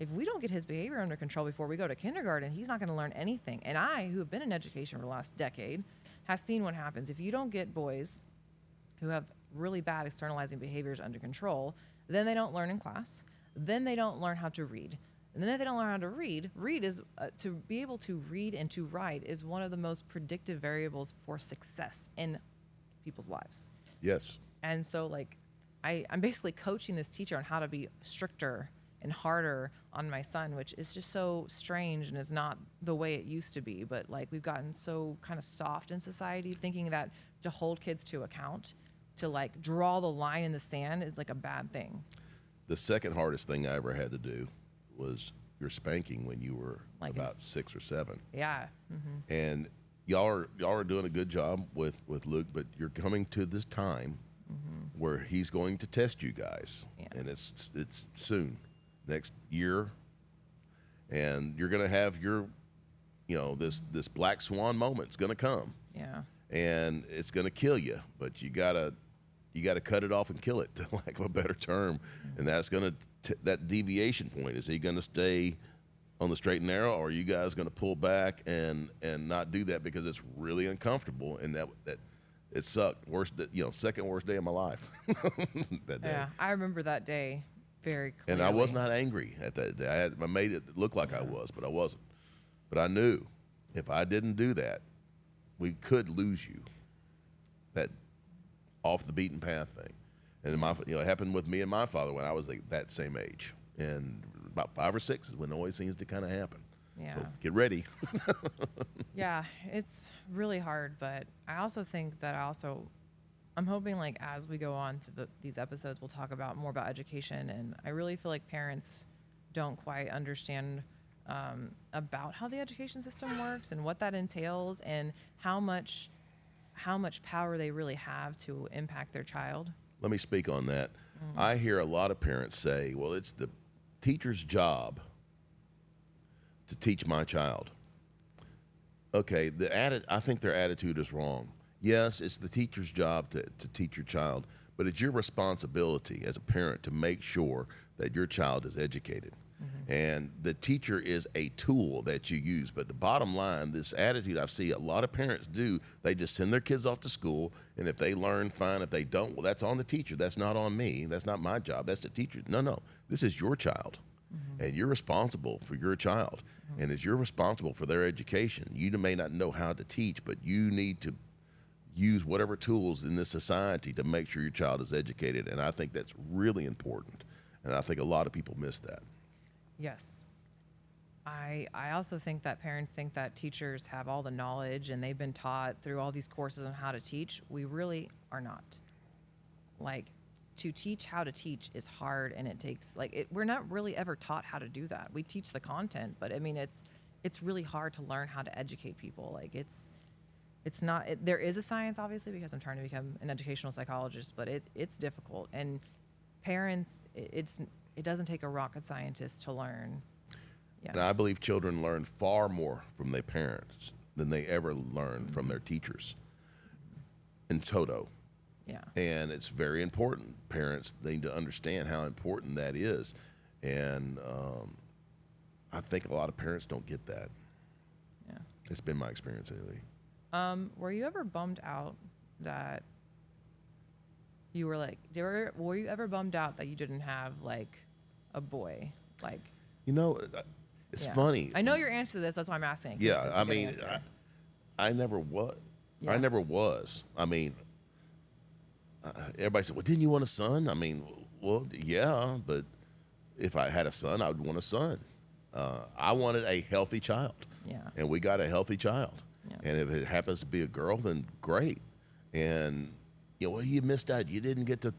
we don't get his behavior under control before we go to kindergarten, he's not going to learn anything. And I, who have been in education for the last decade, has seen what happens. If you don't get boys who have really bad externalizing behaviors under control, then they don't learn in class. Then they don't learn how to read. And then if they don't learn how to read is to be able to read and to write is one of the most predictive variables for success in people's lives. Yes. And so like I'm basically coaching this teacher on how to be stricter and harder on my son, which is just so strange and is not the way it used to be. But like we've gotten so kind of soft in society, thinking that to hold kids to account, to like draw the line in the sand is like a bad thing. The second hardest thing I ever had to do was your spanking when you were Like about 6 or 7. Yeah. And y'all are doing a good job with Luke, but you're coming to this time where he's going to test you guys, Yeah. and it's soon, next year, and you're gonna have your, this black swan moment's gonna come, Yeah. and it's gonna kill you, but you gotta cut it off and kill it, to lack of a better term, and that's gonna that deviation point. Is he gonna stay on the straight and narrow, or are you guys going to pull back and not do that because it's really uncomfortable, and that it sucked. Second worst day of my life. That day. Yeah. I remember that day very clearly. And I was not angry at that day. I made it look like I was, but I wasn't. But I knew if I didn't do that, we could lose you. That off the beaten path thing. And it happened with me and my father when I was that same age. And about 5 or 6 is when it always seems to kind of happen. Yeah. So get ready. Yeah, it's really hard, but I also think that I'm hoping like as we go on through these episodes, we'll talk about more about education, and I really feel like parents don't quite understand about how the education system works and what that entails, and how much power they really have to impact their child. Let me speak on that. I hear a lot of parents say, well, it's the teacher's job to teach my child. Okay, I think their attitude is wrong. Yes, it's the teacher's job to teach your child, but it's your responsibility as a parent to make sure that your child is educated. And the teacher is a tool that you use. But the bottom line, this attitude I see a lot of parents do, they just send their kids off to school, and if they learn, fine. If they don't, well, that's on the teacher. That's not on me. That's not my job. That's the teacher. No. This is your child, and you're responsible for your child. And as you're responsible for their education, you may not know how to teach, but you need to use whatever tools in this society to make sure your child is educated. And I think that's really important. And I think a lot of people miss that. Yes. I also think that parents think that teachers have all the knowledge and they've been taught through all these courses on how to teach. We really are not. Like, to teach how to teach is hard, and it takes we're not really ever taught how to do that. We teach the content, but I mean it's really hard to learn how to educate people. Like it's not there is a science, obviously, because I'm trying to become an educational psychologist, but it's difficult. And parents, it doesn't take a rocket scientist to learn. Yeah. And I believe children learn far more from their parents than they ever learn from their teachers in toto. Yeah. And it's very important. Parents need to understand how important that is. And I think a lot of parents don't get that. Yeah. It's been my experience anyway. Were you ever bummed out that you were like, were you ever bummed out that you didn't have like a boy? Like, It's yeah. funny. I know your answer to this. That's why I'm asking. 'Cause Yeah, it's a I good mean, answer. I never was. Yeah. I never was. I mean, everybody said, well, didn't you want a son? I mean, well, yeah, but if I had a son, I would want a son. I wanted a healthy child. Yeah. And we got a healthy child. Yeah. And if it happens to be a girl, then great. And, well, you missed out. You didn't get to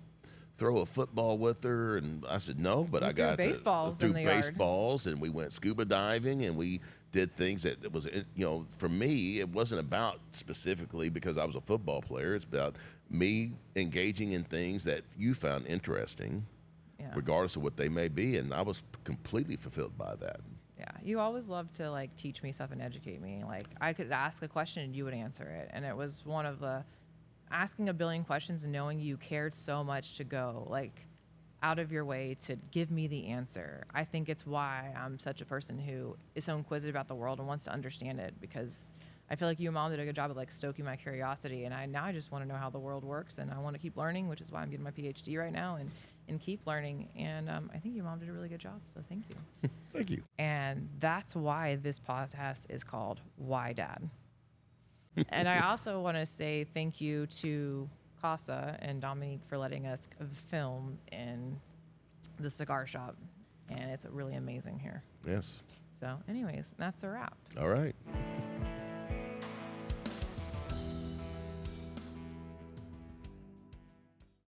throw a football with her. And I said, no, but You I threw got baseballs threw in the yard. baseballs, and we went scuba diving, and we did things that it was, for me, it wasn't about specifically because I was a football player. It's about me engaging in things that you found interesting, Yeah. regardless of what they may be. And I was completely fulfilled by that. Yeah, you always loved to like teach me stuff and educate me. Like I could ask a question and you would answer it, and it was one of the asking a billion questions and knowing you cared so much to go like out of your way to give me the answer. I think it's why I'm such a person who is so inquisitive about the world and wants to understand it, because I feel like you and Mom did a good job of like stoking my curiosity, and I just want to know how the world works, and I want to keep learning, which is why I'm getting my PhD right now and keep learning. And I think your mom did a really good job, so thank you. Thank you. And that's why this podcast is called Why Dad. And I also want to say thank you to Casa and Dominique for letting us film in the cigar shop. and it's really amazing here. Yes. So, anyways, that's a wrap. All right.